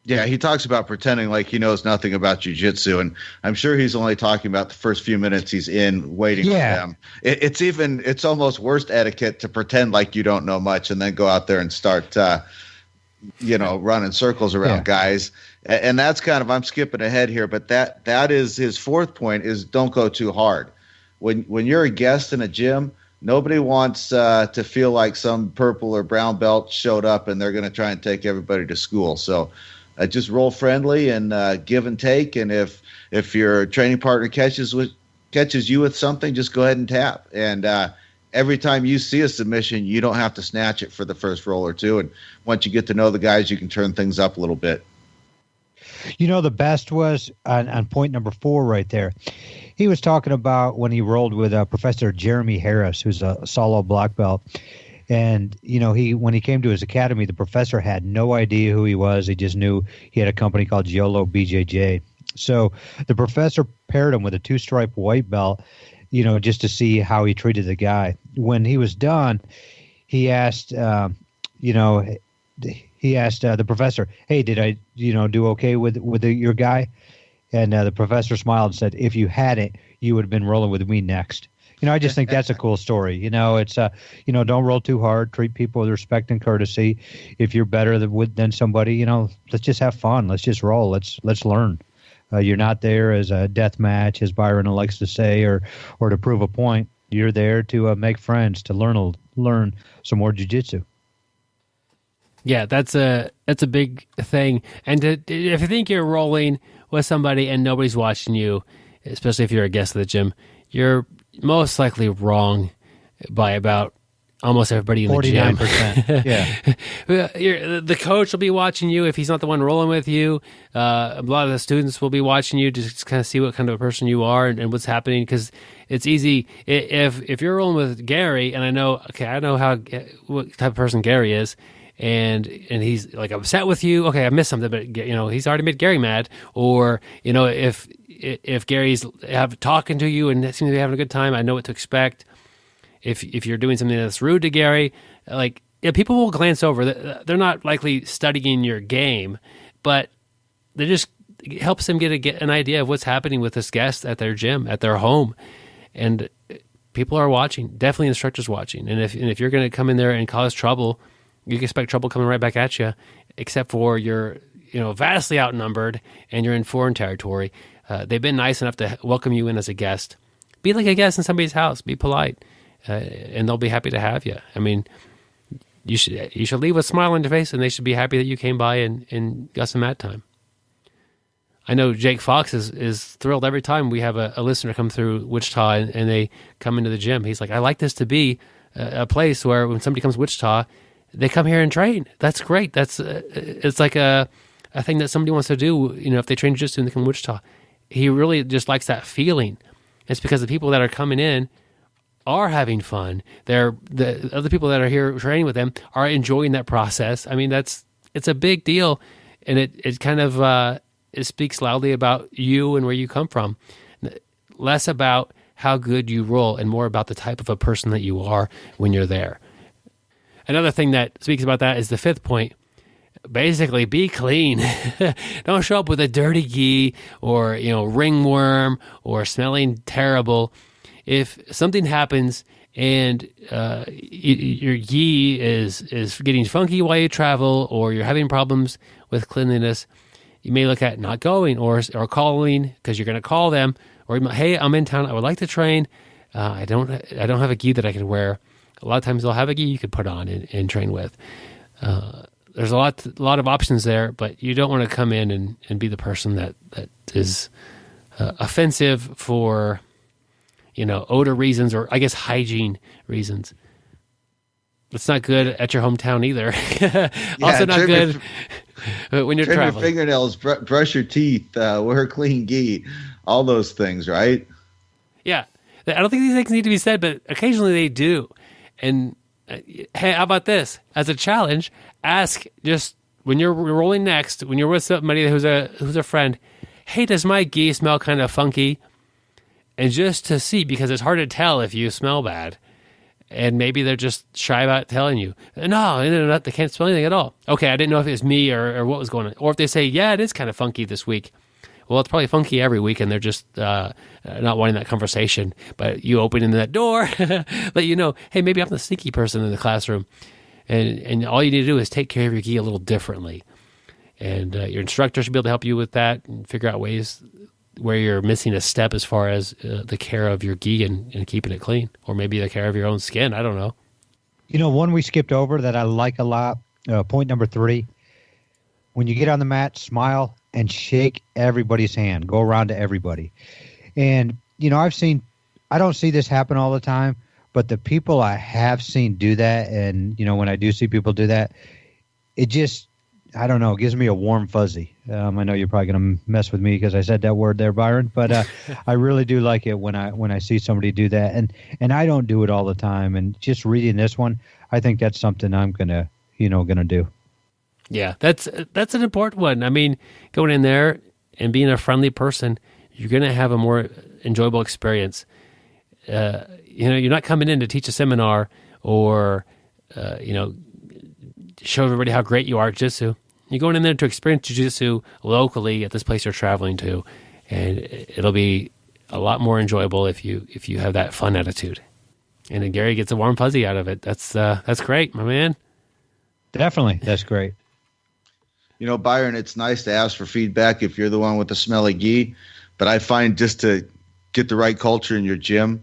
Yeah, he talks about pretending like he knows nothing about jiu-jitsu, and I'm sure he's only talking about the first few minutes he's in waiting for them. It's almost worst etiquette to pretend like you don't know much and then go out there and start running circles around guys. And that's kind of, I'm skipping ahead here, but that is his fourth point, is don't go too hard. When you're a guest in a gym, nobody wants to feel like some purple or brown belt showed up and they're going to try and take everybody to school. So just roll friendly and give and take. And if your training partner catches you with something, just go ahead and tap. And every time you see a submission, you don't have to snatch it for the first roll or two. And once you get to know the guys, you can turn things up a little bit.
The best was on point number 4 right there. He was talking about when he rolled with Professor Jeremy Harris, who's a solo black belt. And, when he came to his academy, the professor had no idea who he was. He just knew he had a company called YOLO BJJ. So the professor paired him with a 2-stripe white belt, just to see how he treated the guy. When he was done, he asked, the professor, "Hey, did I, do okay with your guy?" And the professor smiled and said, "If you hadn't, you would have been rolling with me next." I just think that's a cool story. It's don't roll too hard. Treat people with respect and courtesy. If you're better than somebody, let's just have fun. Let's just roll. Let's learn. You're not there as a death match, as Byron likes to say, or to prove a point. You're there to make friends, to learn some more jiu-jitsu.
Yeah, that's a big thing. And if you think you're rolling with somebody and nobody's watching you, especially if you're a guest at the gym, you're most likely wrong by about almost everybody in the
49%.
Yeah. The coach will be watching you if he's not the one rolling with you. A lot of the students will be watching you to just kind of see what kind of a person you are and what's happening, because it's easy. If you're rolling with Gary, and I know what type of person Gary is, and he's like upset with you. Okay, I missed something, but he's already made Gary mad. Or if Gary's talking to you and seems to be having a good time, I know what to expect. If you're doing something that's rude to Gary, people will glance over. They're not likely studying your game, but it helps them get an idea of what's happening with this guest at their gym, at their home. And people are watching, definitely instructors watching. And if you're going to come in there and cause trouble, you can expect trouble coming right back at you, except for you're vastly outnumbered and you're in foreign territory. They've been nice enough to welcome you in as a guest. Be like a guest in somebody's house. Be polite. And they'll be happy to have you. I mean, you should leave with a smile on your face, and they should be happy that you came by and got some mat time. I know Jake Fox is thrilled every time we have a listener come through Wichita and they come into the gym. He's like, I like this to be a place where when somebody comes to Wichita, they come here and train. That's great. It's like a thing that somebody wants to do. If they train jiu-jitsu and they come to Wichita, he really just likes that feeling. It's because the people that are coming in are having fun. The other people that are here training with them are enjoying that process. I mean, it's a big deal, and it kind of it speaks loudly about you and where you come from. Less about how good you roll and more about the type of a person that you are when you're there. Another thing that speaks about that is the fifth point. Basically, be clean. Don't show up with a dirty gi or ringworm or smelling terrible. If something happens and your gi is getting funky while you travel, or you're having problems with cleanliness, you may look at not going or calling, because you're going to call them, or hey, I'm in town, I would like to train. I don't have a gi that I can wear. A lot of times they'll have a gi you could put on and train with. There's a lot of options there, but you don't want to come in and be the person that is offensive for odor reasons, or I guess hygiene reasons. It's not good at your hometown either. Also not good when you're traveling.
Trim your fingernails, brush your teeth, wear a clean gi, all those things, right?
Yeah. I don't think these things need to be said, but occasionally they do. And hey, how about this? As a challenge, ask just when you're rolling next, when you're with somebody who's a friend, hey, does my gi smell kind of funky? And just to see, because it's hard to tell if you smell bad. And maybe they're just shy about telling you. No, they can't smell anything at all. Okay, I didn't know if it was me or what was going on. Or if they say, yeah, it is kind of funky this week. Well, it's probably funky every week, and they're just not wanting that conversation. But you open in that door, let you know, hey, maybe I'm the sneaky person in the classroom. And all you need to do is take care of your gi a little differently. And your instructor should be able to help you with that and figure out ways where you're missing a step as far as the care of your gi and keeping it clean, or maybe the care of your own skin. I don't know.
One we skipped over that I like a lot, point number 3, when you get on the mat, smile and shake everybody's hand. Go around to everybody. And, I don't see this happen all the time, but the people I have seen do that, and, when I do see people do that, it just, I don't know, it gives me a warm fuzzy. I know you're probably going to mess with me because I said that word there, Byron, but I really do like it when I see somebody do that, and I don't do it all the time. And just reading this one, I think that's something I'm gonna do.
Yeah, that's an important one. I mean, going in there and being a friendly person, you're gonna have a more enjoyable experience. You're not coming in to teach a seminar or show everybody how great you are at jiu-jitsu. You're going in there to experience jiu-jitsu locally at this place you're traveling to, and it'll be a lot more enjoyable if you have that fun attitude. And then Gary gets a warm fuzzy out of it. That's great, my man.
Definitely, that's great.
Byron, it's nice to ask for feedback if you're the one with the smelly gi, but I find just to get the right culture in your gym,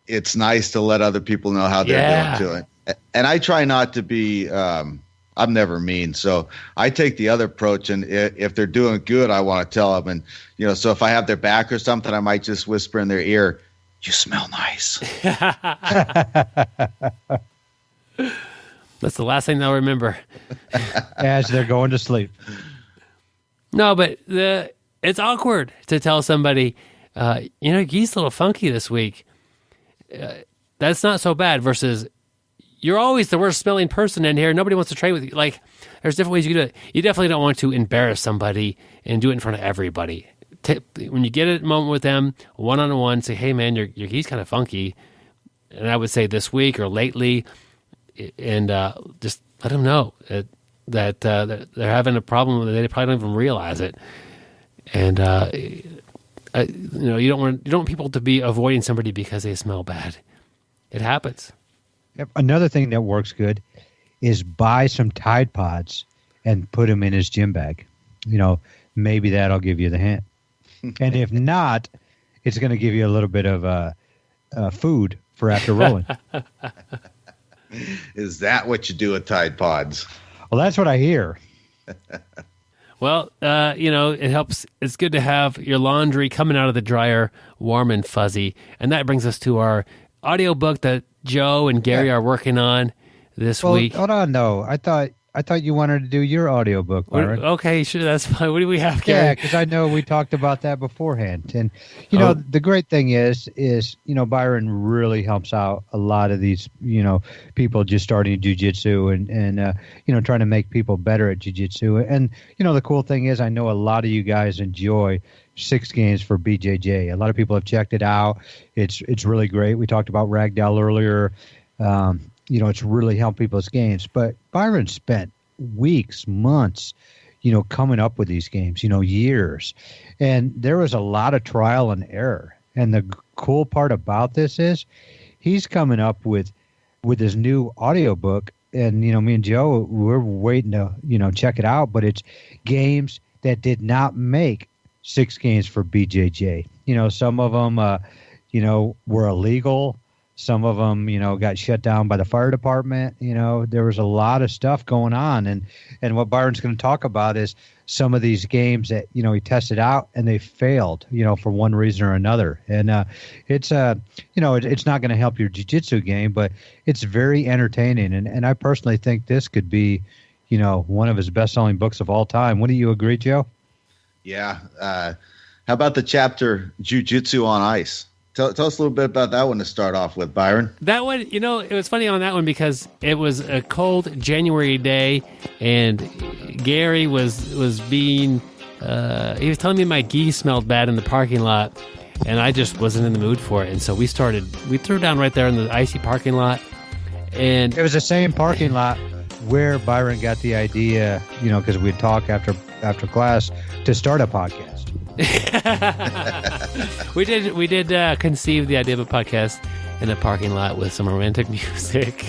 it's nice to let other people know how they're doing too. And I try not to be, I'm never mean. So I take the other approach, and if they're doing good, I want to tell them. And, so if I have their back or something, I might just whisper in their ear, "You smell nice."
That's the last thing they'll remember.
As they're going to sleep.
No, but it's awkward to tell somebody, he's a little funky this week. That's not so bad versus you're always the worst smelling person in here. Nobody wants to train with you. Like, there's different ways you can do it. You definitely don't want to embarrass somebody and do it in front of everybody. When you get a moment with them, one-on-one, say, "Hey, man, your gi's kind of funky." And I would say this week or lately, and just let them know that they're having a problem that they probably don't even realize it. And you don't want people to be avoiding somebody because they smell bad. It happens.
Another thing that works good is buy some Tide Pods and put them in his gym bag. Maybe that'll give you the hint. And if not, it's going to give you a little bit of food for after rolling.
Is that what you do with Tide Pods?
Well, that's what I hear.
Well, it helps. It's good to have your laundry coming out of the dryer warm and fuzzy. And that brings us to our audiobook that Joe and Gary are working on this week.
Hold on, though. I thought you wanted to do your audiobook, Byron.
Okay, sure, that's fine. What do we have, Gary?
Yeah, because I know we talked about that beforehand. And, the great thing is Byron really helps out a lot of these, people just starting jiu-jitsu and trying to make people better at jiu-jitsu. And, the cool thing is I know a lot of you guys enjoy 6 games for BJJ. A lot of people have checked it out. It's really great. We talked about Ragdoll earlier. It's really helped people's games. But Byron spent weeks, months, coming up with these games, years. And there was a lot of trial and error. And the cool part about this is he's coming up with his new audiobook. And, me and Joe, we're waiting to, check it out. But it's games that did not make 6 games for BJJ. Some of them, were illegal. Some of them, got shut down by the fire department. There was a lot of stuff going on. And what Byron's going to talk about is some of these games that, he tested out and they failed, for one reason or another. And it's not going to help your jiu-jitsu game, but it's very entertaining. And I personally think this could be, one of his best-selling books of all time. Wouldn't you agree, Joe?
Yeah. How about the chapter Jiu-Jitsu on Ice? Tell us a little bit about that one to start off with, Byron.
That one, it was funny on that one because it was a cold January day, and Gary was being, he was telling me my gi smelled bad in the parking lot, and I just wasn't in the mood for it. And so we threw down right there in the icy parking lot. And
it was the same parking lot where Byron got the idea, because we'd talk after class to start a podcast.
We did conceive the idea of a podcast in a parking lot with some romantic music.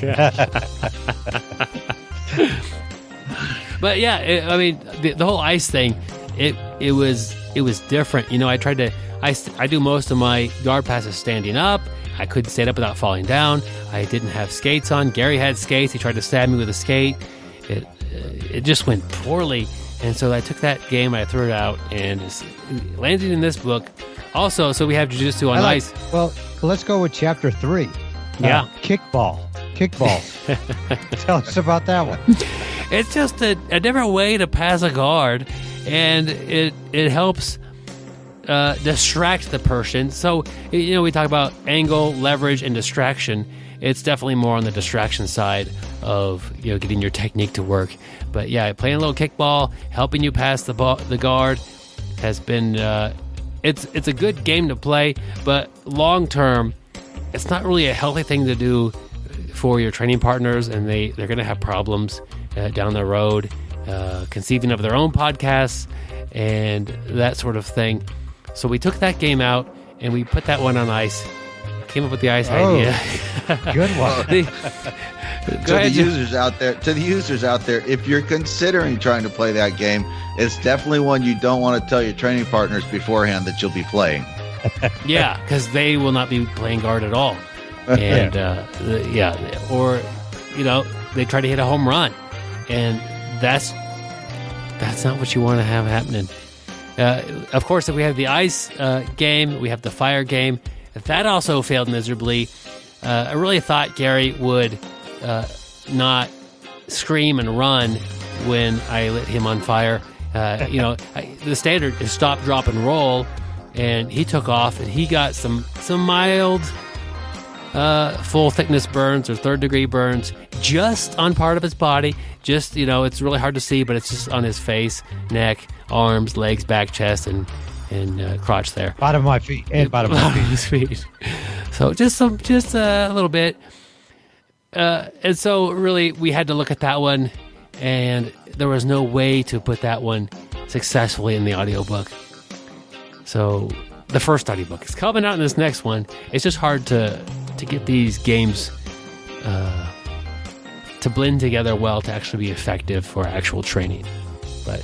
But yeah, the whole ice thing, it was different. I do most of my guard passes standing up. I couldn't stand up without falling down. I didn't have skates on. Gary had skates. He tried to stab me with a skate. It just went poorly. And so I took that game, I threw it out, and it's landed in this book. Also, so we have jiu-jitsu on ice.
Well, let's go with chapter 3.
Yeah.
Kickball. Tell us about that one.
It's just a different way to pass a guard, and it helps distract the person. So, we talk about angle, leverage, and distraction. It's definitely more on the distraction side of getting your technique to work. But yeah, playing a little kickball, helping you pass the guard has been it's a good game to play, but long term, it's not really a healthy thing to do for your training partners, and they're going to have problems down the road, conceiving of their own podcasts and that sort of thing. So we took that game out and we put that one on ice. Came up with the ice idea.
Good one.
To the users out there, if you're considering trying to play that game, it's definitely one you don't want to tell your training partners beforehand that you'll be playing.
Yeah, because they will not be playing guard at all. And or they try to hit a home run, and that's not what you want to have happening. Of course, if we have the ice game, we have the fire game. That also failed miserably. I really thought Gary would not scream and run when I lit him on fire. The standard is stop, drop, and roll, and he took off, and he got some mild full thickness burns or third-degree burns just on part of his body. Just, it's really hard to see, but it's just on his face, neck, arms, legs, back, chest, and crotch there.
Bottom of my feet. And bottom of my
feet. So just a little bit. And so really we had to look at that one, and there was no way to put that one successfully in the audiobook. So the first audiobook is coming out in this next one. It's just hard to get these games to blend together well to actually be effective for actual training. But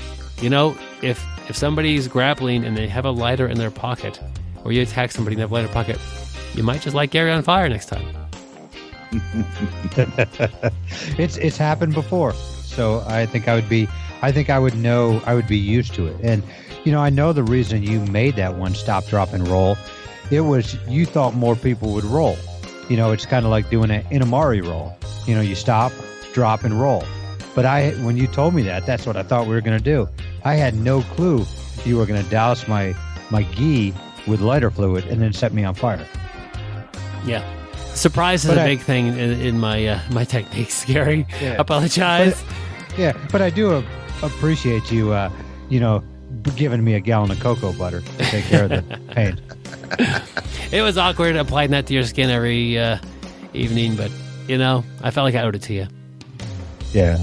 if somebody's grappling and they have a lighter in their pocket, or you attack somebody and they have a lighter pocket, you might just light Gary on fire next time.
It's happened before, so I think I would be used to it. And I know the reason you made that one stop, drop, and roll. It was you thought more people would roll. It's kind of like doing an Inamari roll. You stop, drop, and roll. But when you told me that's what I thought we were going to do. I had no clue you were going to douse my gi with lighter fluid and then set me on fire.
Yeah. Surprise is a big thing in my techniques, Gary. Yeah. Apologize.
But I do appreciate you, giving me a gallon of cocoa butter to take care of the pain.
It was awkward applying that to your skin every evening, but, I felt like I owed it to you.
Yeah.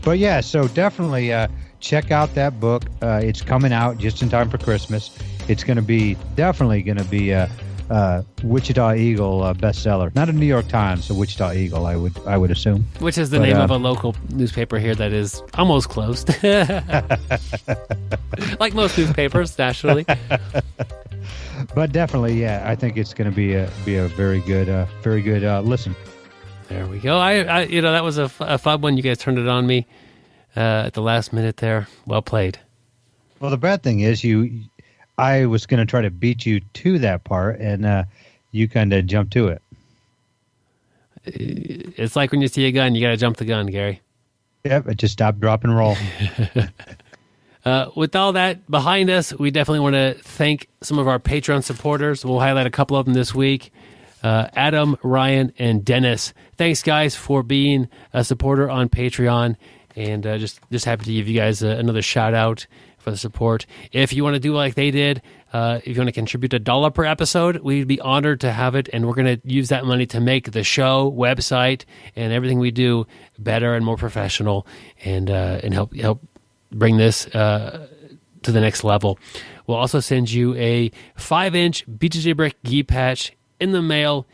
But yeah, so definitely check out that book. It's coming out just in time for Christmas. It's definitely going to be a Wichita Eagle bestseller. Not a New York Times, a Wichita Eagle, I would assume.
Which is the name of a local newspaper here that is almost closed. Like most newspapers, nationally.
But definitely, yeah, I think it's going to be a very good listen.
There we go. I that was a fun one. You guys turned it on me at the last minute there. Well played.
Well, the bad thing is I was going to try to beat you to that part, and you kind of jumped to it.
It's like when you see a gun, you got to jump the gun, Gary.
Yep, it just stop, drop, and roll.
With all that behind us, we definitely want to thank some of our Patreon supporters. We'll highlight a couple of them this week. Adam, Ryan, and Dennis. Thanks, guys, for being a supporter on Patreon, and just happy to give you guys another shout-out for the support. If you want to do like they did, if you want to contribute $1 per episode, we'd be honored to have it, and we're going to use that money to make the show, website, and everything we do better and more professional, and help bring this to the next level. We'll also send you a 5-inch BjjBrick gi patch in the mail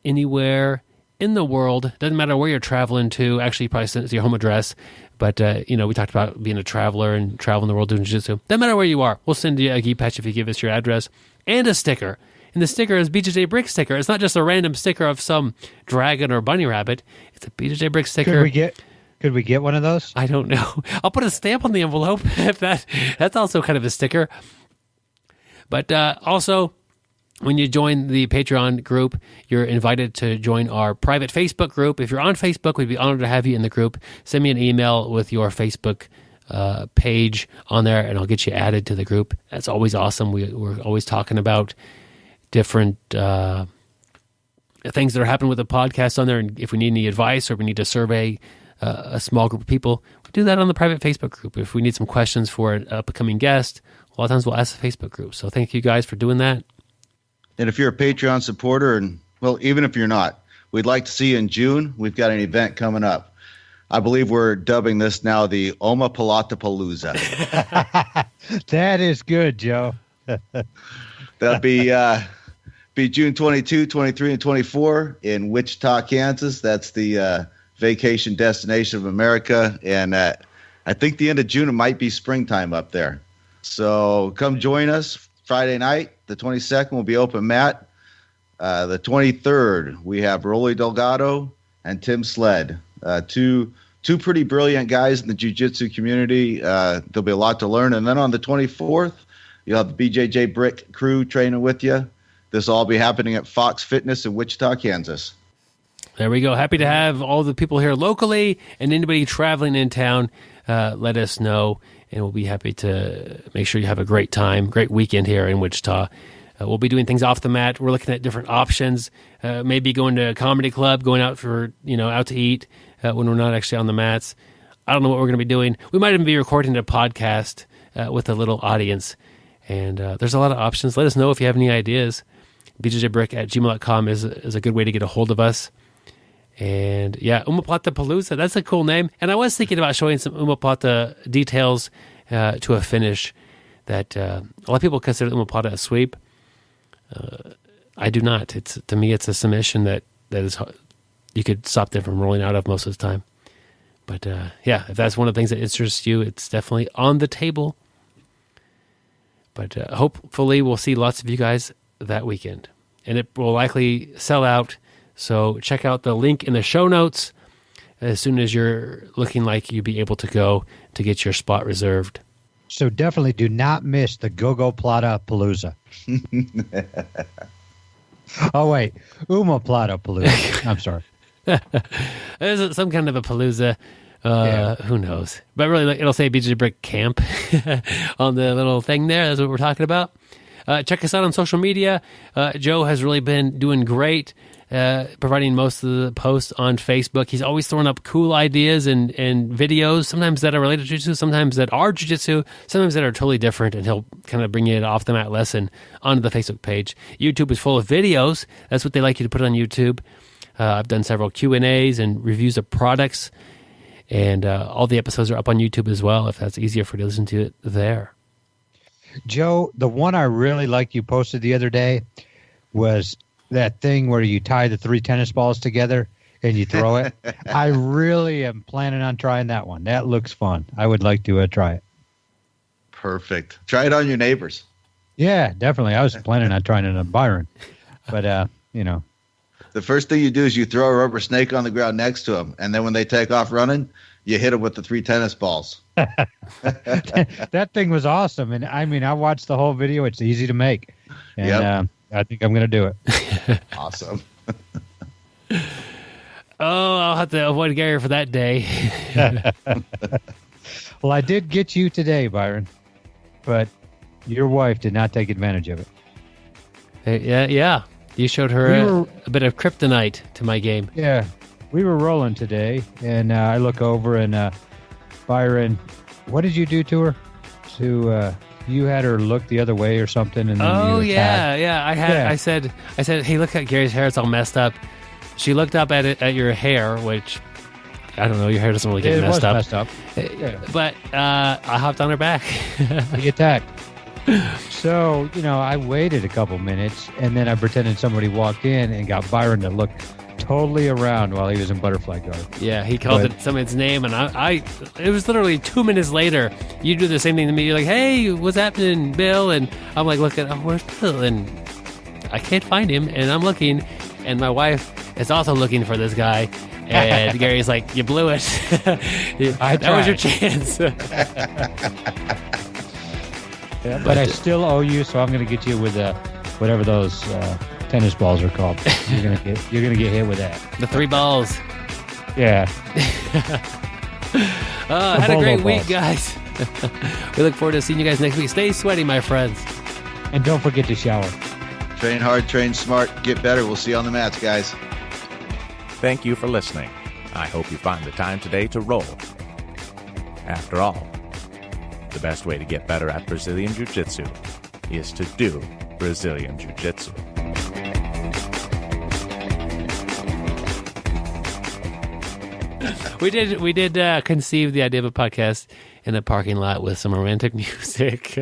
anywhere in the world. Doesn't matter where you're traveling to. Actually, you probably send it to your home address. But, we talked about being a traveler and traveling the world doing jiu-jitsu. Doesn't matter where you are. We'll send you a gi patch if you give us your address. And a sticker. And the sticker is BJJ sticker. It's not just a random sticker of some dragon or bunny rabbit. It's a BJJ sticker.
Could we get one of those?
I don't know. I'll put a stamp on the envelope. If that's also kind of a sticker. But also, when you join the Patreon group, you're invited to join our private Facebook group. If you're on Facebook, we'd be honored to have you in the group. Send me an email with your Facebook page on there, and I'll get you added to the group. That's always awesome. We're always talking about different things that are happening with the podcast on there, and if we need any advice or we need to survey a small group of people, we do that on the private Facebook group. If we need some questions for an upcoming guest, a lot of times we'll ask the Facebook group. So thank you guys for doing that.
And if you're a Patreon supporter, and well, even if you're not, we'd like to see you in June. We've got an event coming up. I believe we're dubbing this now the Omapalatapalooza.
That is good, Joe.
That'll be Be June 22, 23, and 24 in Wichita, Kansas. That's the vacation destination of America. And I think the end of June, it might be springtime up there. So come join us Friday night. The 22nd will be open mat. The 23rd, we have Rolly Delgado and Tim Sled, two pretty brilliant guys in the jiu-jitsu community. There'll be a lot to learn. And then on the 24th, you'll have the BjjBrick crew training with you. This will all be happening at Fox Fitness in Wichita, Kansas.
There we go. Happy to have all the people here locally, and anybody traveling in town, let us know, and we'll be happy to make sure you have a great time, great weekend here in Wichita. We'll be doing things off the mat. We're looking at different options, maybe going to a comedy club, going out for, out to eat when we're not actually on the mats. I don't know what we're going to be doing. We might even be recording a podcast with a little audience, and there's a lot of options. Let us know if you have any ideas. BjjBrick@gmail.com is a good way to get a hold of us. And yeah, Omoplata Palooza, that's a cool name. And I was thinking about showing some Omoplata details to a finish that a lot of people consider Omoplata a sweep. I do not. To me, it's a submission that is you could stop them from rolling out of most of the time. But yeah, if that's one of the things that interests you, it's definitely on the table. But hopefully we'll see lots of you guys that weekend. And it will likely sell out. So check out the link in the show notes as soon as you're looking like you'll be able to go to get your spot reserved.
So definitely do not miss the Go-Go Plata Palooza. Oh, wait. Plata Palooza. I'm sorry.
There's some kind of a palooza. Who knows? But really, it'll say BjjBrick Camp on the little thing there. That's what we're talking about. Check us out on social media. Joe has really been doing great, providing most of the posts on Facebook. He's always throwing up cool ideas and videos, sometimes that are related to jiu-jitsu, sometimes that are jiu-jitsu, sometimes that are totally different, and he'll kind of bring you an off-the-mat lesson onto the Facebook page. YouTube is full of videos. That's what they like you to put on YouTube. I've done several Q&As and reviews of products, and all the episodes are up on YouTube as well, if that's easier for you to listen to it there.
Joe, the one I really liked you posted the other day was that thing where you tie the 3 tennis balls together and you throw it. I really am planning on trying that one. That looks fun. I would like to try it.
Perfect. Try it on your neighbors.
Yeah, definitely. I was planning on trying it on Byron. But,
The first thing you do is you throw a rubber snake on the ground next to them, and then when they take off running, you hit them with the 3 tennis balls.
That thing was awesome. And, I watched the whole video. It's easy to make. And I think I'm going to do it.
Awesome.
I'll have to avoid Gary for that day.
Well, I did get you today, Byron, but your wife did not take advantage of it.
Yeah. You showed her a bit of kryptonite to my game.
Yeah. We were rolling today, and I look over, and Byron, what did you do to her? You had her look the other way or something, and then
I said, hey, look at Gary's hair; it's all messed up. She looked up at your hair, which I don't know, your hair doesn't really get messed up.
Yeah.
But I hopped on her back.
He attacked. So I waited a couple minutes, and then I pretended somebody walked in and got Byron to look totally around while he was in butterfly guard.
Yeah, he called it someone's name, and I it was literally 2 minutes later. You do the same thing to me. You're like, hey, what's happening, Bill? And I'm like, where's Bill? And I can't find him, and I'm looking, and my wife is also looking for this guy. And Gary's like, you blew it. That was your chance.
But I still owe you, so I'm going to get you with whatever those tennis balls are called. You're gonna get hit with that.
The 3 balls.
Yeah.
Had a great week, guys. We look forward to seeing you guys next week. Stay sweaty, my friends.
And don't forget to shower.
Train hard, train smart, get better. We'll see you on the mats, guys.
Thank you for listening. I hope you find the time today to roll. After all, the best way to get better at Brazilian Jiu-Jitsu is to do Brazilian Jiu-Jitsu.
We did conceive the idea of a podcast in a parking lot with some romantic music.